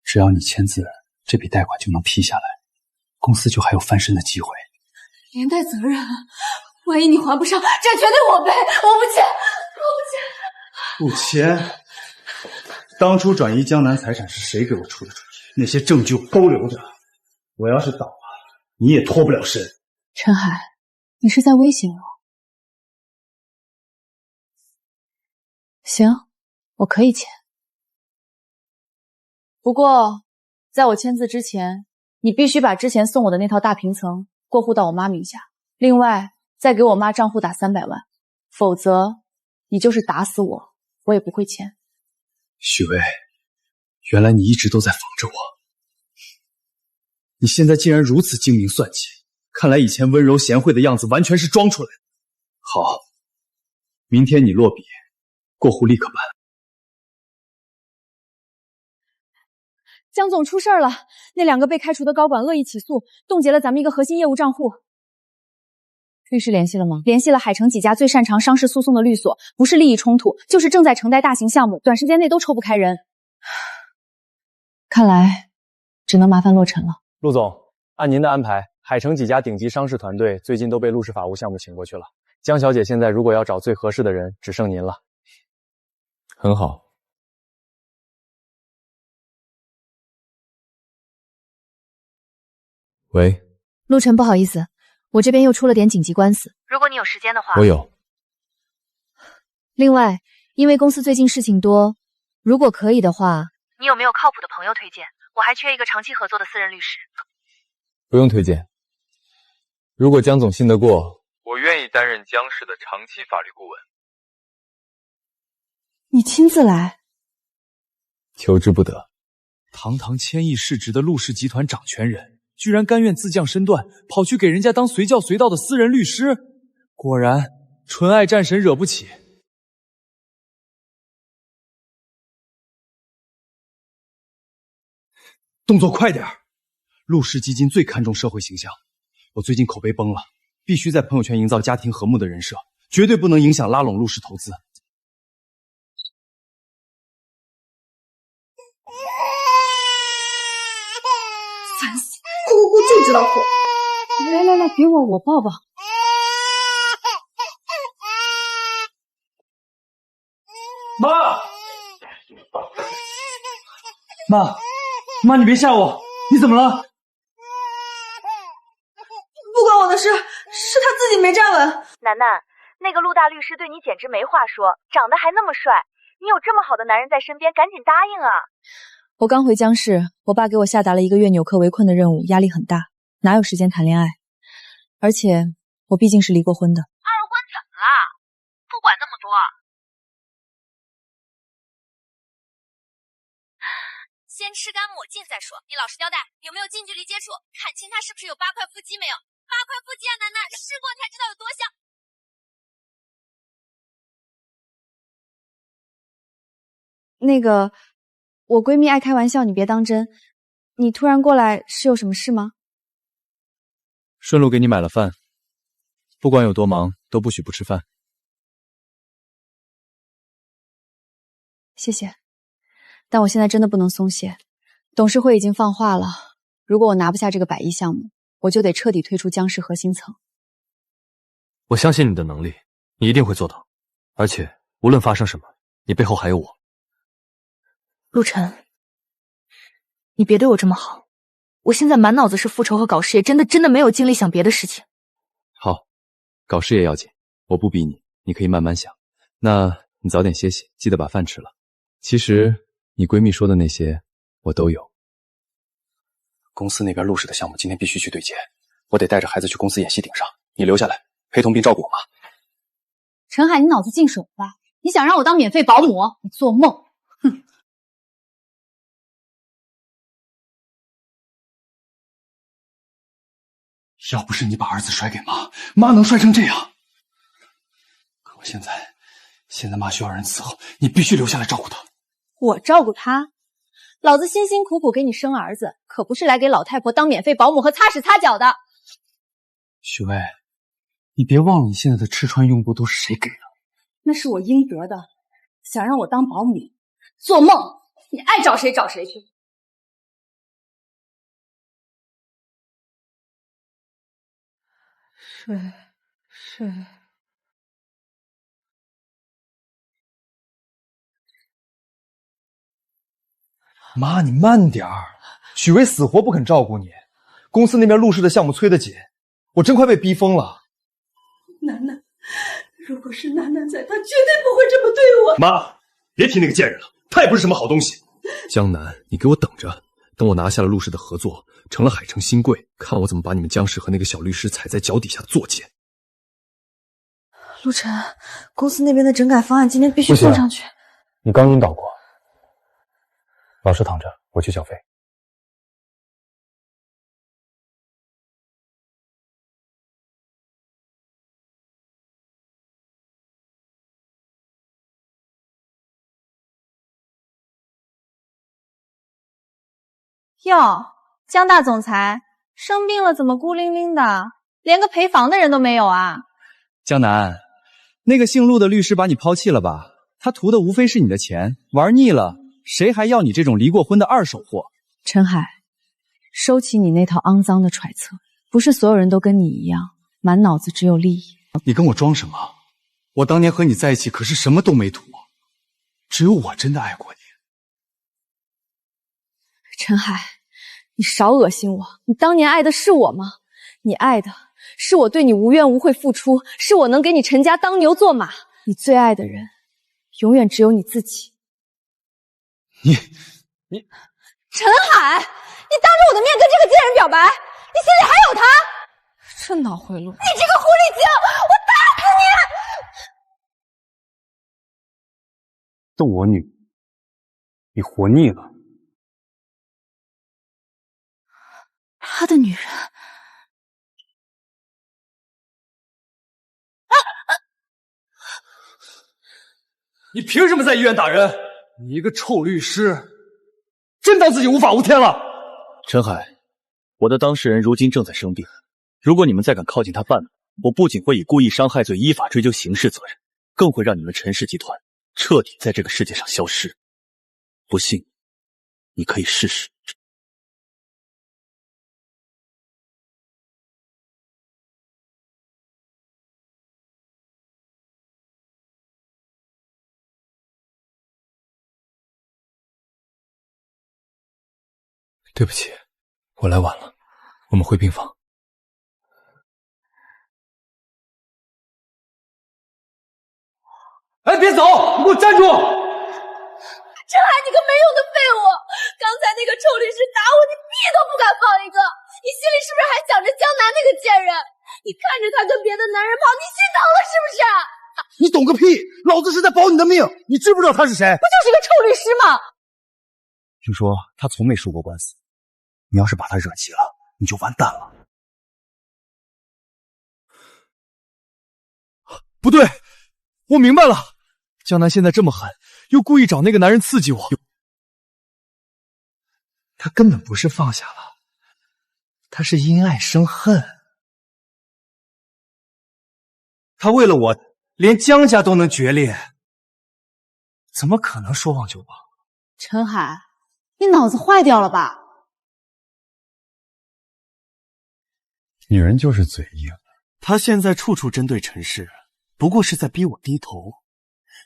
只要你签字，这笔贷款就能批下来，公司就还有翻身的机会。连带责任，万一你还不上，这绝对我背，我不签，不签？当初转移江南财产是谁给我出的主意？那些证据都留着，我要是倒了，你也脱不了身。陈海，你是在威胁我？行，我可以签。不过，在我签字之前，你必须把之前送我的那套大平层过户到我妈名下，另外再给我妈账户打300万，否则你就是打死我，我也不会签。许巍，原来你一直都在防着我，你现在竟然如此精明算计，看来以前温柔贤惠的样子完全是装出来的。好，明天你落笔，过户立刻办。江总出事了，那2个被开除的高管恶意起诉，冻结了咱们一个核心业务账户。律师联系了吗？联系了海城几家最擅长商事诉讼的律所，不是利益冲突，就是正在承贷大型项目，短时间内都抽不开人。看来只能麻烦洛尘了。陆总，按您的安排，海城几家顶级商事团队最近都被陆氏法务项目请过去了。江小姐现在如果要找最合适的人，只剩您了。很好。喂，陆晨，不好意思，我这边又出了点紧急官司。如果你有时间的话，我有。另外，因为公司最近事情多，如果可以的话，你有没有靠谱的朋友推荐？我还缺一个长期合作的私人律师。不用推荐，如果江总信得过，我愿意担任江氏的长期法律顾问。你亲自来？求之不得。堂堂1000亿市值的陆氏集团掌权人，居然甘愿自降身段，跑去给人家当随叫随到的私人律师。果然，纯爱战神惹不起。动作快点儿！陆氏基金最看重社会形象，我最近口碑崩了，必须在朋友圈营造家庭和睦的人设，绝对不能影响拉拢陆氏投资。烦死！哭哭哭就知道哭。来来来，给我抱抱。妈，你别吓我，你怎么了？不关我的事，是他自己没站稳。楠楠，那个陆大律师对你简直没话说，长得还那么帅，你有这么好的男人在身边，赶紧答应啊！我刚回江市，我爸给我下达了1个月纽扣围困的任务，压力很大，哪有时间谈恋爱？而且我毕竟是离过婚的。二婚怎么了？不管那么多。先吃干抹净再说。你老实交代，有没有近距离接触？看清他是不是有8块腹肌没有？8块腹肌啊，楠楠，试过才知道有多像。那个，我闺蜜爱开玩笑，你别当真。你突然过来是有什么事吗？顺路给你买了饭，不管有多忙，都不许不吃饭。谢谢。但我现在真的不能松懈，董事会已经放话了，如果我拿不下这个100亿项目，我就得彻底退出江氏核心层。我相信你的能力，你一定会做到。而且无论发生什么，你背后还有我。陆晨，你别对我这么好，我现在满脑子是复仇和搞事业，真的没有精力想别的事情。好，搞事业要紧，我不逼你，你可以慢慢想。那你早点歇息，记得把饭吃了。其实你闺蜜说的那些我都有。公司那边陆氏的项目今天必须去对接，我得带着孩子去公司演习顶上，你留下来陪同并照顾我妈。陈海，你脑子进水了吧？你想让我当免费保姆？你做梦！哼！要不是你把儿子甩给妈，妈能摔成这样？可我现在妈需要人伺候，你必须留下来照顾她。我照顾他？老子辛辛苦苦给你生儿子，可不是来给老太婆当免费保姆和擦屎擦脚的。许巍，你别忘了你现在的吃穿用度都是谁给的？那是我应得的。想让我当保姆？做梦！你爱找谁找谁去。是。妈，你慢点儿。许巍死活不肯照顾你，公司那边陆氏的项目催得紧，我真快被逼疯了。楠楠，如果是楠楠在，他绝对不会这么对我。妈，别提那个贱人了，他也不是什么好东西。江南，你给我等着，等我拿下了陆氏的合作，成了海城新贵，看我怎么把你们江氏和那个小律师踩在脚底下作践。陆晨，公司那边的整改方案今天必须送上去。你刚晕倒过，老实躺着，我去缴费。哟，江大总裁生病了怎么孤零零的，连个陪房的人都没有啊？江南，那个姓陆的律师把你抛弃了吧？他图的无非是你的钱，玩腻了，谁还要你这种离过婚的二手货？陈海，收起你那套肮脏的揣测，不是所有人都跟你一样，满脑子只有利益。你跟我装什么？我当年和你在一起可是什么都没图，只有我真的爱过你。陈海，你少恶心我！你当年爱的是我吗？你爱的是我对你无怨无悔付出，是我能给你陈家当牛做马。你最爱的人，永远只有你自己。你陈海，你当着我的面跟这个贱人表白，你心里还有他？这脑回路！你这个狐狸精，我打死你！动我女，你活腻了。他的女人。你凭什么在医院打人？你一个臭律师，真当自己无法无天了？陈海，我的当事人如今正在生病，如果你们再敢靠近他半步，我不仅会以故意伤害罪依法追究刑事责任，更会让你们陈氏集团彻底在这个世界上消失。不信，你可以试试。对不起，我来晚了，我们回病房。哎，别走！你给我站住！陈海，你个没用的废物！刚才那个臭律师打我，你屁都不敢放一个，你心里是不是还想着江南那个贱人？你看着他跟别的男人跑，你心疼了是不是？你懂个屁！老子是在保你的命，你知不知道他是谁？不就是个臭律师吗？听说他从没输过官司，你要是把他惹急了，你就完蛋了。不对，我明白了，江南现在这么狠，又故意找那个男人刺激我，他根本不是放下了，他是因爱生恨。他为了我，连江家都能决裂，怎么可能说忘就忘？陈海，你脑子坏掉了吧？女人就是嘴硬，她现在处处针对陈氏，不过是在逼我低头。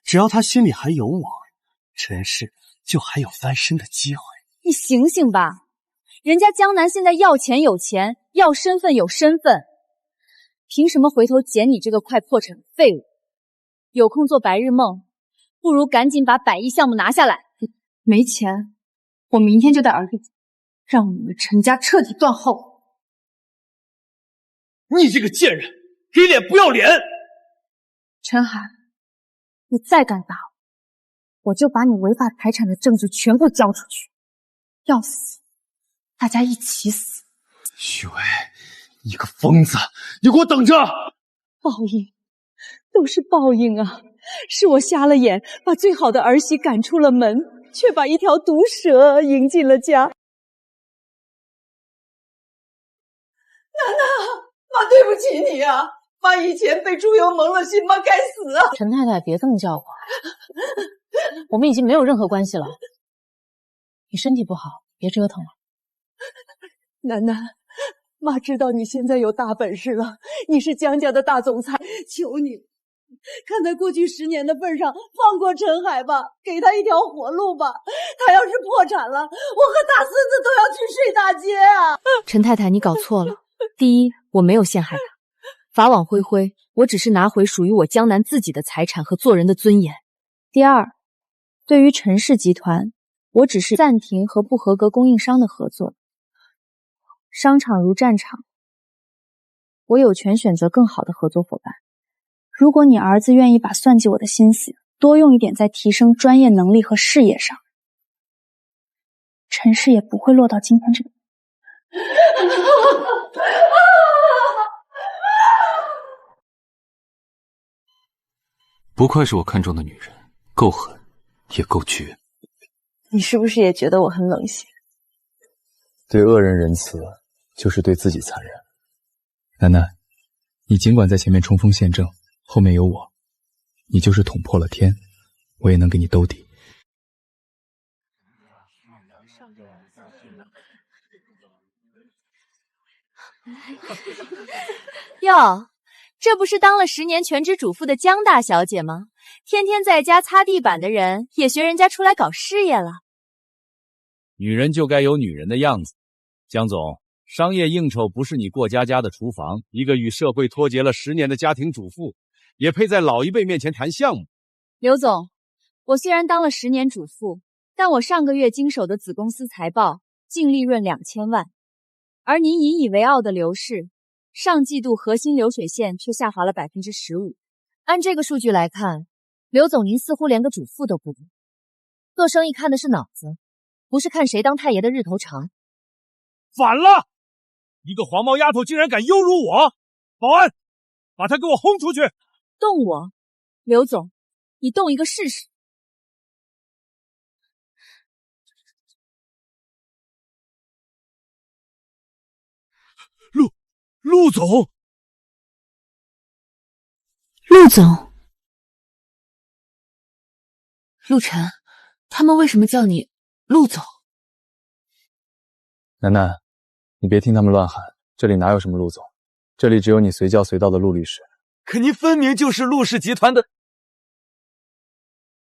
只要她心里还有我，陈氏就还有翻身的机会。你醒醒吧，人家江南现在要钱有钱，要身份有身份，凭什么回头捡你这个快破产的废物？有空做白日梦，不如赶紧把100亿项目拿下来。没钱，我明天就带儿子走，让你们陈家彻底断后。你这个贱人，给脸不要脸！陈海，你再敢打我，我就把你违法财产的证据全部交出去。要死，大家一起死！许巍，你个疯子，你给我等着！报应，都是报应啊！是我瞎了眼，把最好的儿媳赶出了门，却把一条毒蛇迎进了家。娜娜，妈对不起你啊！妈以前被猪油蒙了心，妈该死啊！陈太太，别这么叫唤，我们已经没有任何关系了。你身体不好，别折腾了。楠楠，妈知道你现在有大本事了，你是江家的大总裁，求你，看在过去10年的份上，放过陈海吧，给他一条活路吧。他要是破产了，我和大孙子都要去睡大街啊！陈太太，你搞错了。第一，我没有陷害他，法网恢恢，我只是拿回属于我江南自己的财产和做人的尊严。第二，对于陈氏集团，我只是暂停和不合格供应商的合作。商场如战场，我有权选择更好的合作伙伴。如果你儿子愿意把算计我的心思多用一点在提升专业能力和事业上，陈氏也不会落到今天这个。不愧是我看中的女人，够狠，也够绝。你是不是也觉得我很冷血？对恶人仁慈，就是对自己残忍。楠楠，你尽管在前面冲锋陷阵，后面有我，你就是捅破了天，我也能给你兜底。哟，这不是当了10年全职主妇的江大小姐吗？天天在家擦地板的人，也学人家出来搞事业了。女人就该有女人的样子。江总，商业应酬不是你过家家的厨房，一个与社会脱节了10年的家庭主妇，也配在老一辈面前谈项目。刘总，我虽然当了10年主妇，但我上个月经手的子公司财报净利润2000万，而您引以为傲的刘氏，上季度核心流水线却下滑了15%。按这个数据来看，刘总您似乎连个主妇都不如。做生意看的是脑子，不是看谁当太爷的日头长。反了！一个黄毛丫头竟然敢羞辱我！保安，把她给我轰出去！动我，刘总，你动一个试试。陆总，陆总，陆晨，他们为什么叫你陆总？楠楠，你别听他们乱喊，这里哪有什么陆总，这里只有你随叫随到的陆律师。可您分明就是陆氏集团的。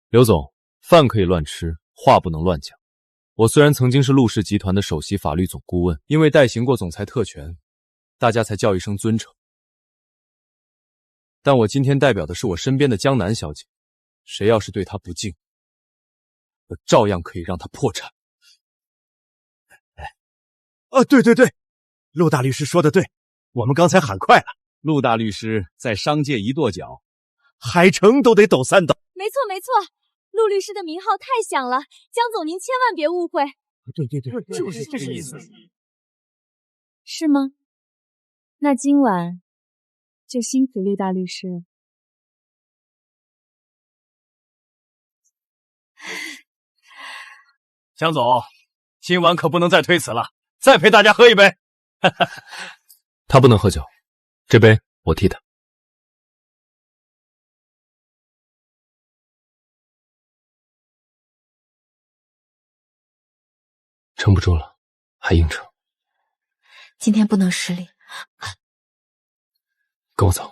刘总，饭可以乱吃，话不能乱讲。我虽然曾经是陆氏集团的首席法律总顾问，因为代行过总裁特权，大家才叫一声尊称。但我今天代表的是我身边的江南小姐，谁要是对她不敬，我照样可以让她破产。对，陆大律师说的对，我们刚才喊快了。陆大律师在商界一跺脚，海城都得抖3抖。没错，陆律师的名号太响了，江总您千万别误会。对，就是这个意思。是吗？那今晚就辛苦陆大律师了。江总，今晚可不能再推辞了，再陪大家喝一杯。他不能喝酒，这杯我替他。撑不住了，还硬撑。今天不能失礼。跟我走。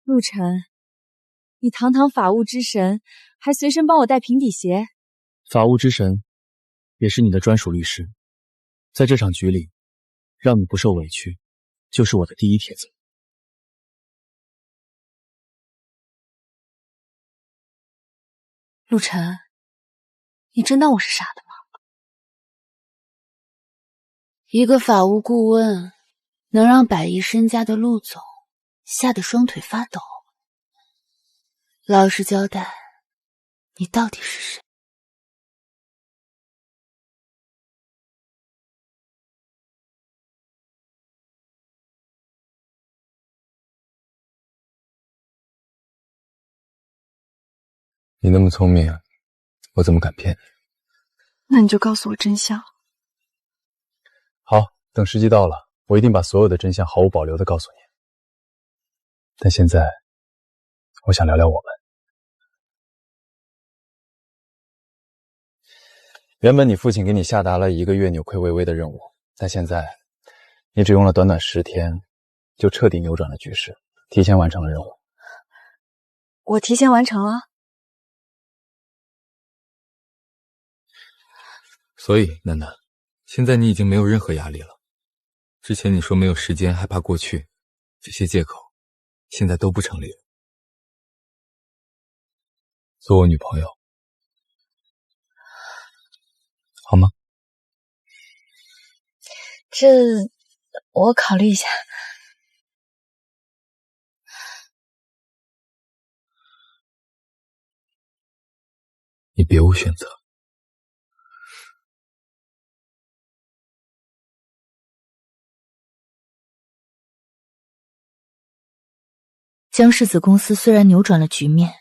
陆晨，你堂堂法务之神，还随身帮我带平底鞋。法务之神，也是你的专属律师，在这场局里，让你不受委屈，就是我的第一铁则。陆晨，你真当我是傻的吗？一个法务顾问能让100亿身家的陆总吓得双腿发抖。老实交代，你到底是谁？你那么聪明，我怎么敢骗你？那你就告诉我真相。好，等时机到了，我一定把所有的真相毫无保留地告诉你。但现在，我想聊聊我们。原本你父亲给你下达了1个月扭亏为危的任务，但现在，你只用了短短10天，就彻底扭转了局势，提前完成了任务。我提前完成了。所以，楠楠，现在你已经没有任何压力了。之前你说没有时间，害怕过去，这些借口，现在都不成立了。做我女朋友，好吗？这我考虑一下。你别无选择。江氏子公司虽然扭转了局面，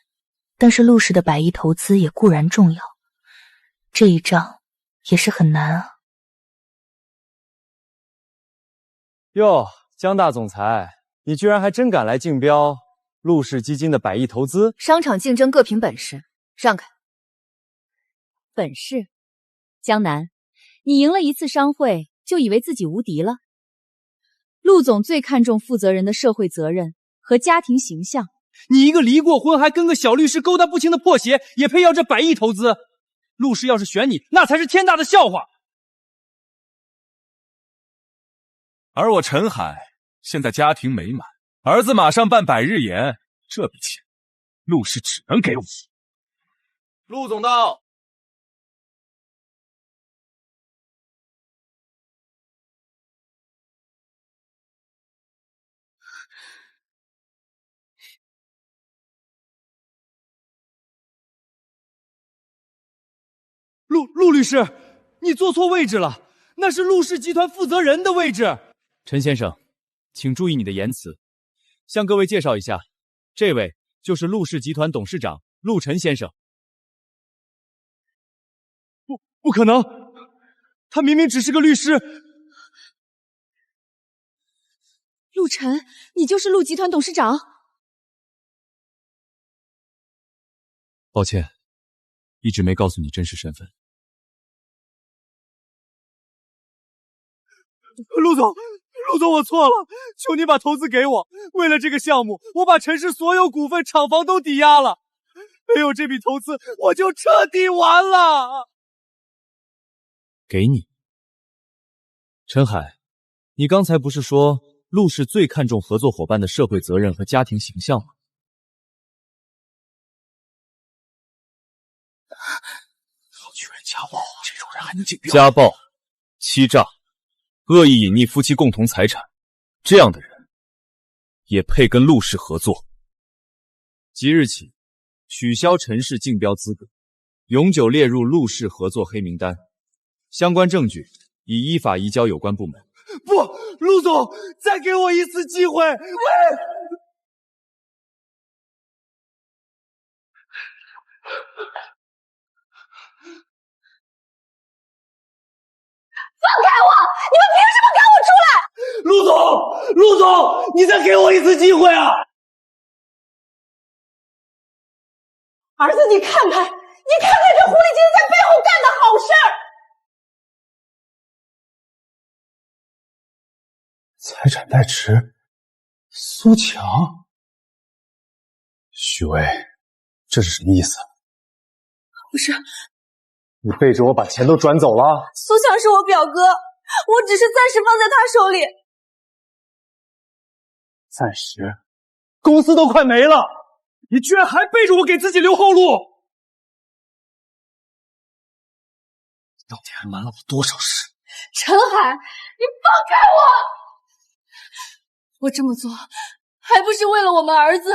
但是陆氏的100亿投资也固然重要，这一仗也是很难啊。哟，江大总裁，你居然还真敢来竞标陆氏基金的100亿投资？商场竞争各凭本事，让开。本事？江南，你赢了一次商会，就以为自己无敌了？陆总最看重负责人的社会责任和家庭形象。你一个离过婚还跟个小律师勾搭不清的破鞋，也配要这100亿投资？陆氏要是选你，那才是天大的笑话。而我陈海现在家庭美满，儿子马上办百日宴，这笔钱陆氏只能给我。陆总到。陆律师，你坐错位置了，那是陆氏集团负责人的位置。陈先生，请注意你的言辞。向各位介绍一下，这位就是陆氏集团董事长陆晨先生。不可能，他明明只是个律师。陆晨，你就是陆集团董事长？抱歉，一直没告诉你真实身份。陆总，我错了，求你把投资给我。为了这个项目，我把陈氏所有股份、厂房都抵押了。没有这笔投资，我就彻底完了。给你，陈海，你刚才不是说陆氏最看重合作伙伴的社会责任和家庭形象吗？好居然家暴，这种人还能竞标？家暴、欺诈、恶意隐匿夫妻共同财产，这样的人也配跟陆氏合作？即日起，取消陈氏竞标资格，永久列入陆氏合作黑名单。相关证据已依法移交有关部门。不，陆总，再给我一次机会！喂，放开我！你们凭什么赶我出来？陆总，你再给我一次机会啊！儿子，你看看这狐狸精在背后干的好事儿！财产代持，苏强，许巍，这是什么意思？不是，你背着我把钱都转走了？苏强是我表哥，我只是暂时放在他手里。暂时？公司都快没了，你居然还背着我给自己留后路！到底还瞒了我多少事？陈海，你放开我！我这么做还不是为了我们儿子？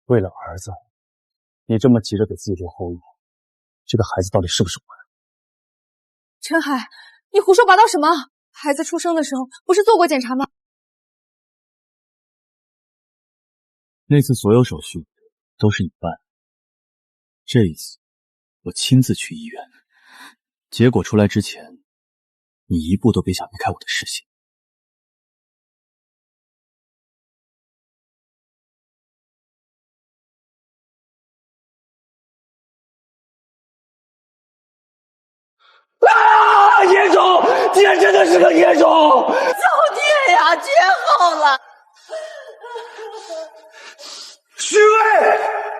为了儿子，你这么急着给自己留后路，这个孩子到底是不是我的？陈海，你胡说八道什么？孩子出生的时候不是做过检查吗？那次所有手续都是你办的，这一次我亲自去医院，结果出来之前，你一步都别想离开我的视线。啊！野种，爹真的是个野种！造孽呀，绝后了！许巍，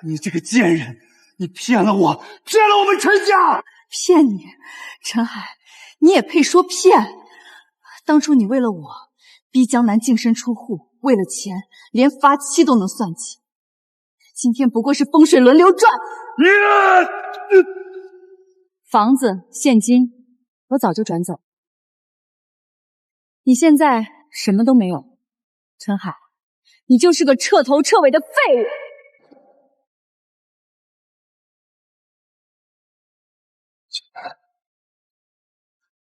你这个贱人，你骗了我，骗了我们陈家！骗你，陈海，你也配说骗？当初你为了我，逼江南净身出户，为了钱，连发妻都能算计。今天不过是风水轮流转。房子、现金，我早就转走。你现在什么都没有，陈海，你就是个彻头彻尾的废物。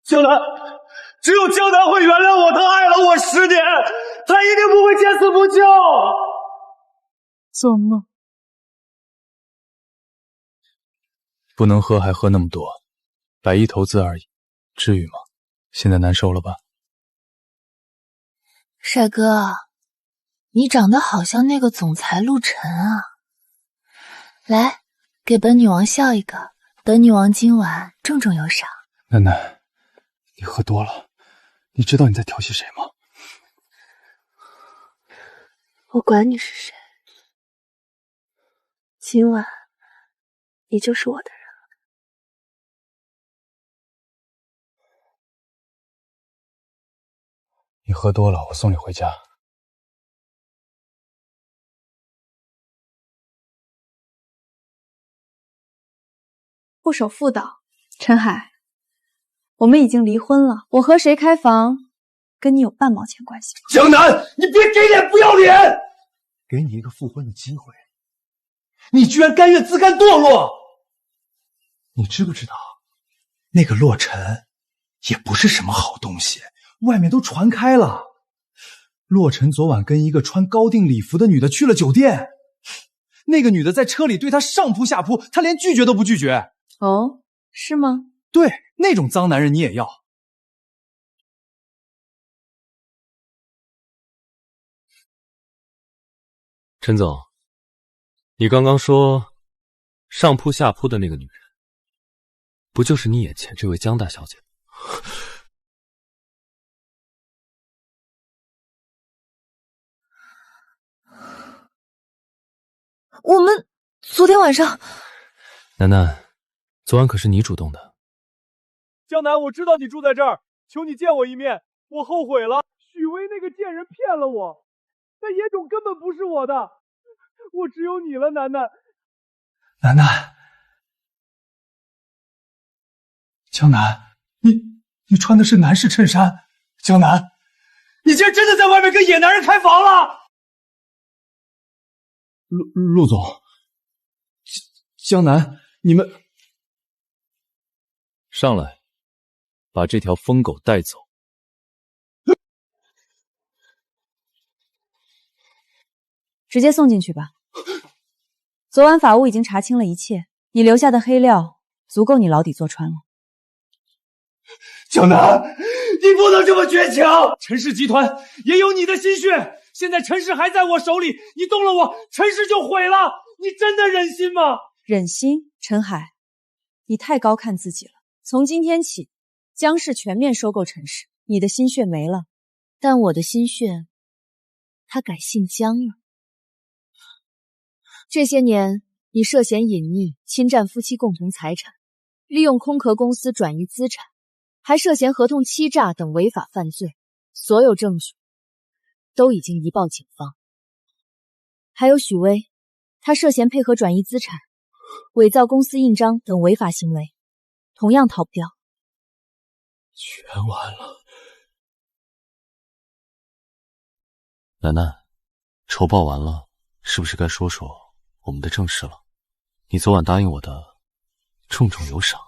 江南，只有江南会原谅我，他爱了我10年，他一定不会见死不救。做梦。不能喝还喝那么多，100亿投资而已，至于吗？现在难受了吧？帅哥，你长得好像那个总裁陆晨啊！来，给本女王笑一个，本女王今晚重重有赏。楠楠，你喝多了，你知道你在调戏谁吗？我管你是谁，今晚你就是我的人。你喝多了，我送你回家。不守妇道，陈海，我们已经离婚了，我和谁开房，跟你有半毛钱关系吗？江南，你别给脸不要脸！给你一个复婚的机会，你居然甘愿自甘堕落！你知不知道，那个洛尘也不是什么好东西，外面都传开了。洛尘昨晚跟一个穿高定礼服的女的去了酒店，那个女的在车里对他上扑下扑，他连拒绝都不拒绝。哦，是吗？对，那种脏男人你也要？陈总，你刚刚说上扑下扑的那个女人，不就是你眼前这位江大小姐？我们昨天晚上，楠楠，昨晚可是你主动的。江南，我知道你住在这儿，求你见我一面，我后悔了。许巍那个贱人骗了我，那野种根本不是我的，我只有你了，楠楠。楠楠，江南，你穿的是男士衬衫，江南，你竟然真的在外面跟野男人开房了！陆总，江南，你们上来，把这条疯狗带走。直接送进去吧。昨晚法务已经查清了一切，你留下的黑料足够你牢底坐穿了。江南，你不能这么绝情！陈氏集团也有你的心血，现在陈氏还在我手里，你动了我，陈氏就毁了。你真的忍心吗？忍心？陈海，你太高看自己了。从今天起，江氏全面收购陈氏，你的心血没了，但我的心血，他改姓江了。这些年，你涉嫌隐匿、侵占夫妻共同财产，利用空壳公司转移资产，还涉嫌合同欺诈等违法犯罪，所有证据都已经移报警方。还有许巍，他涉嫌配合转移资产、伪造公司印章等违法行为，同样逃不掉。全完了。楠楠，仇报完了，是不是该说说我们的正事了？你昨晚答应我的，重重有赏。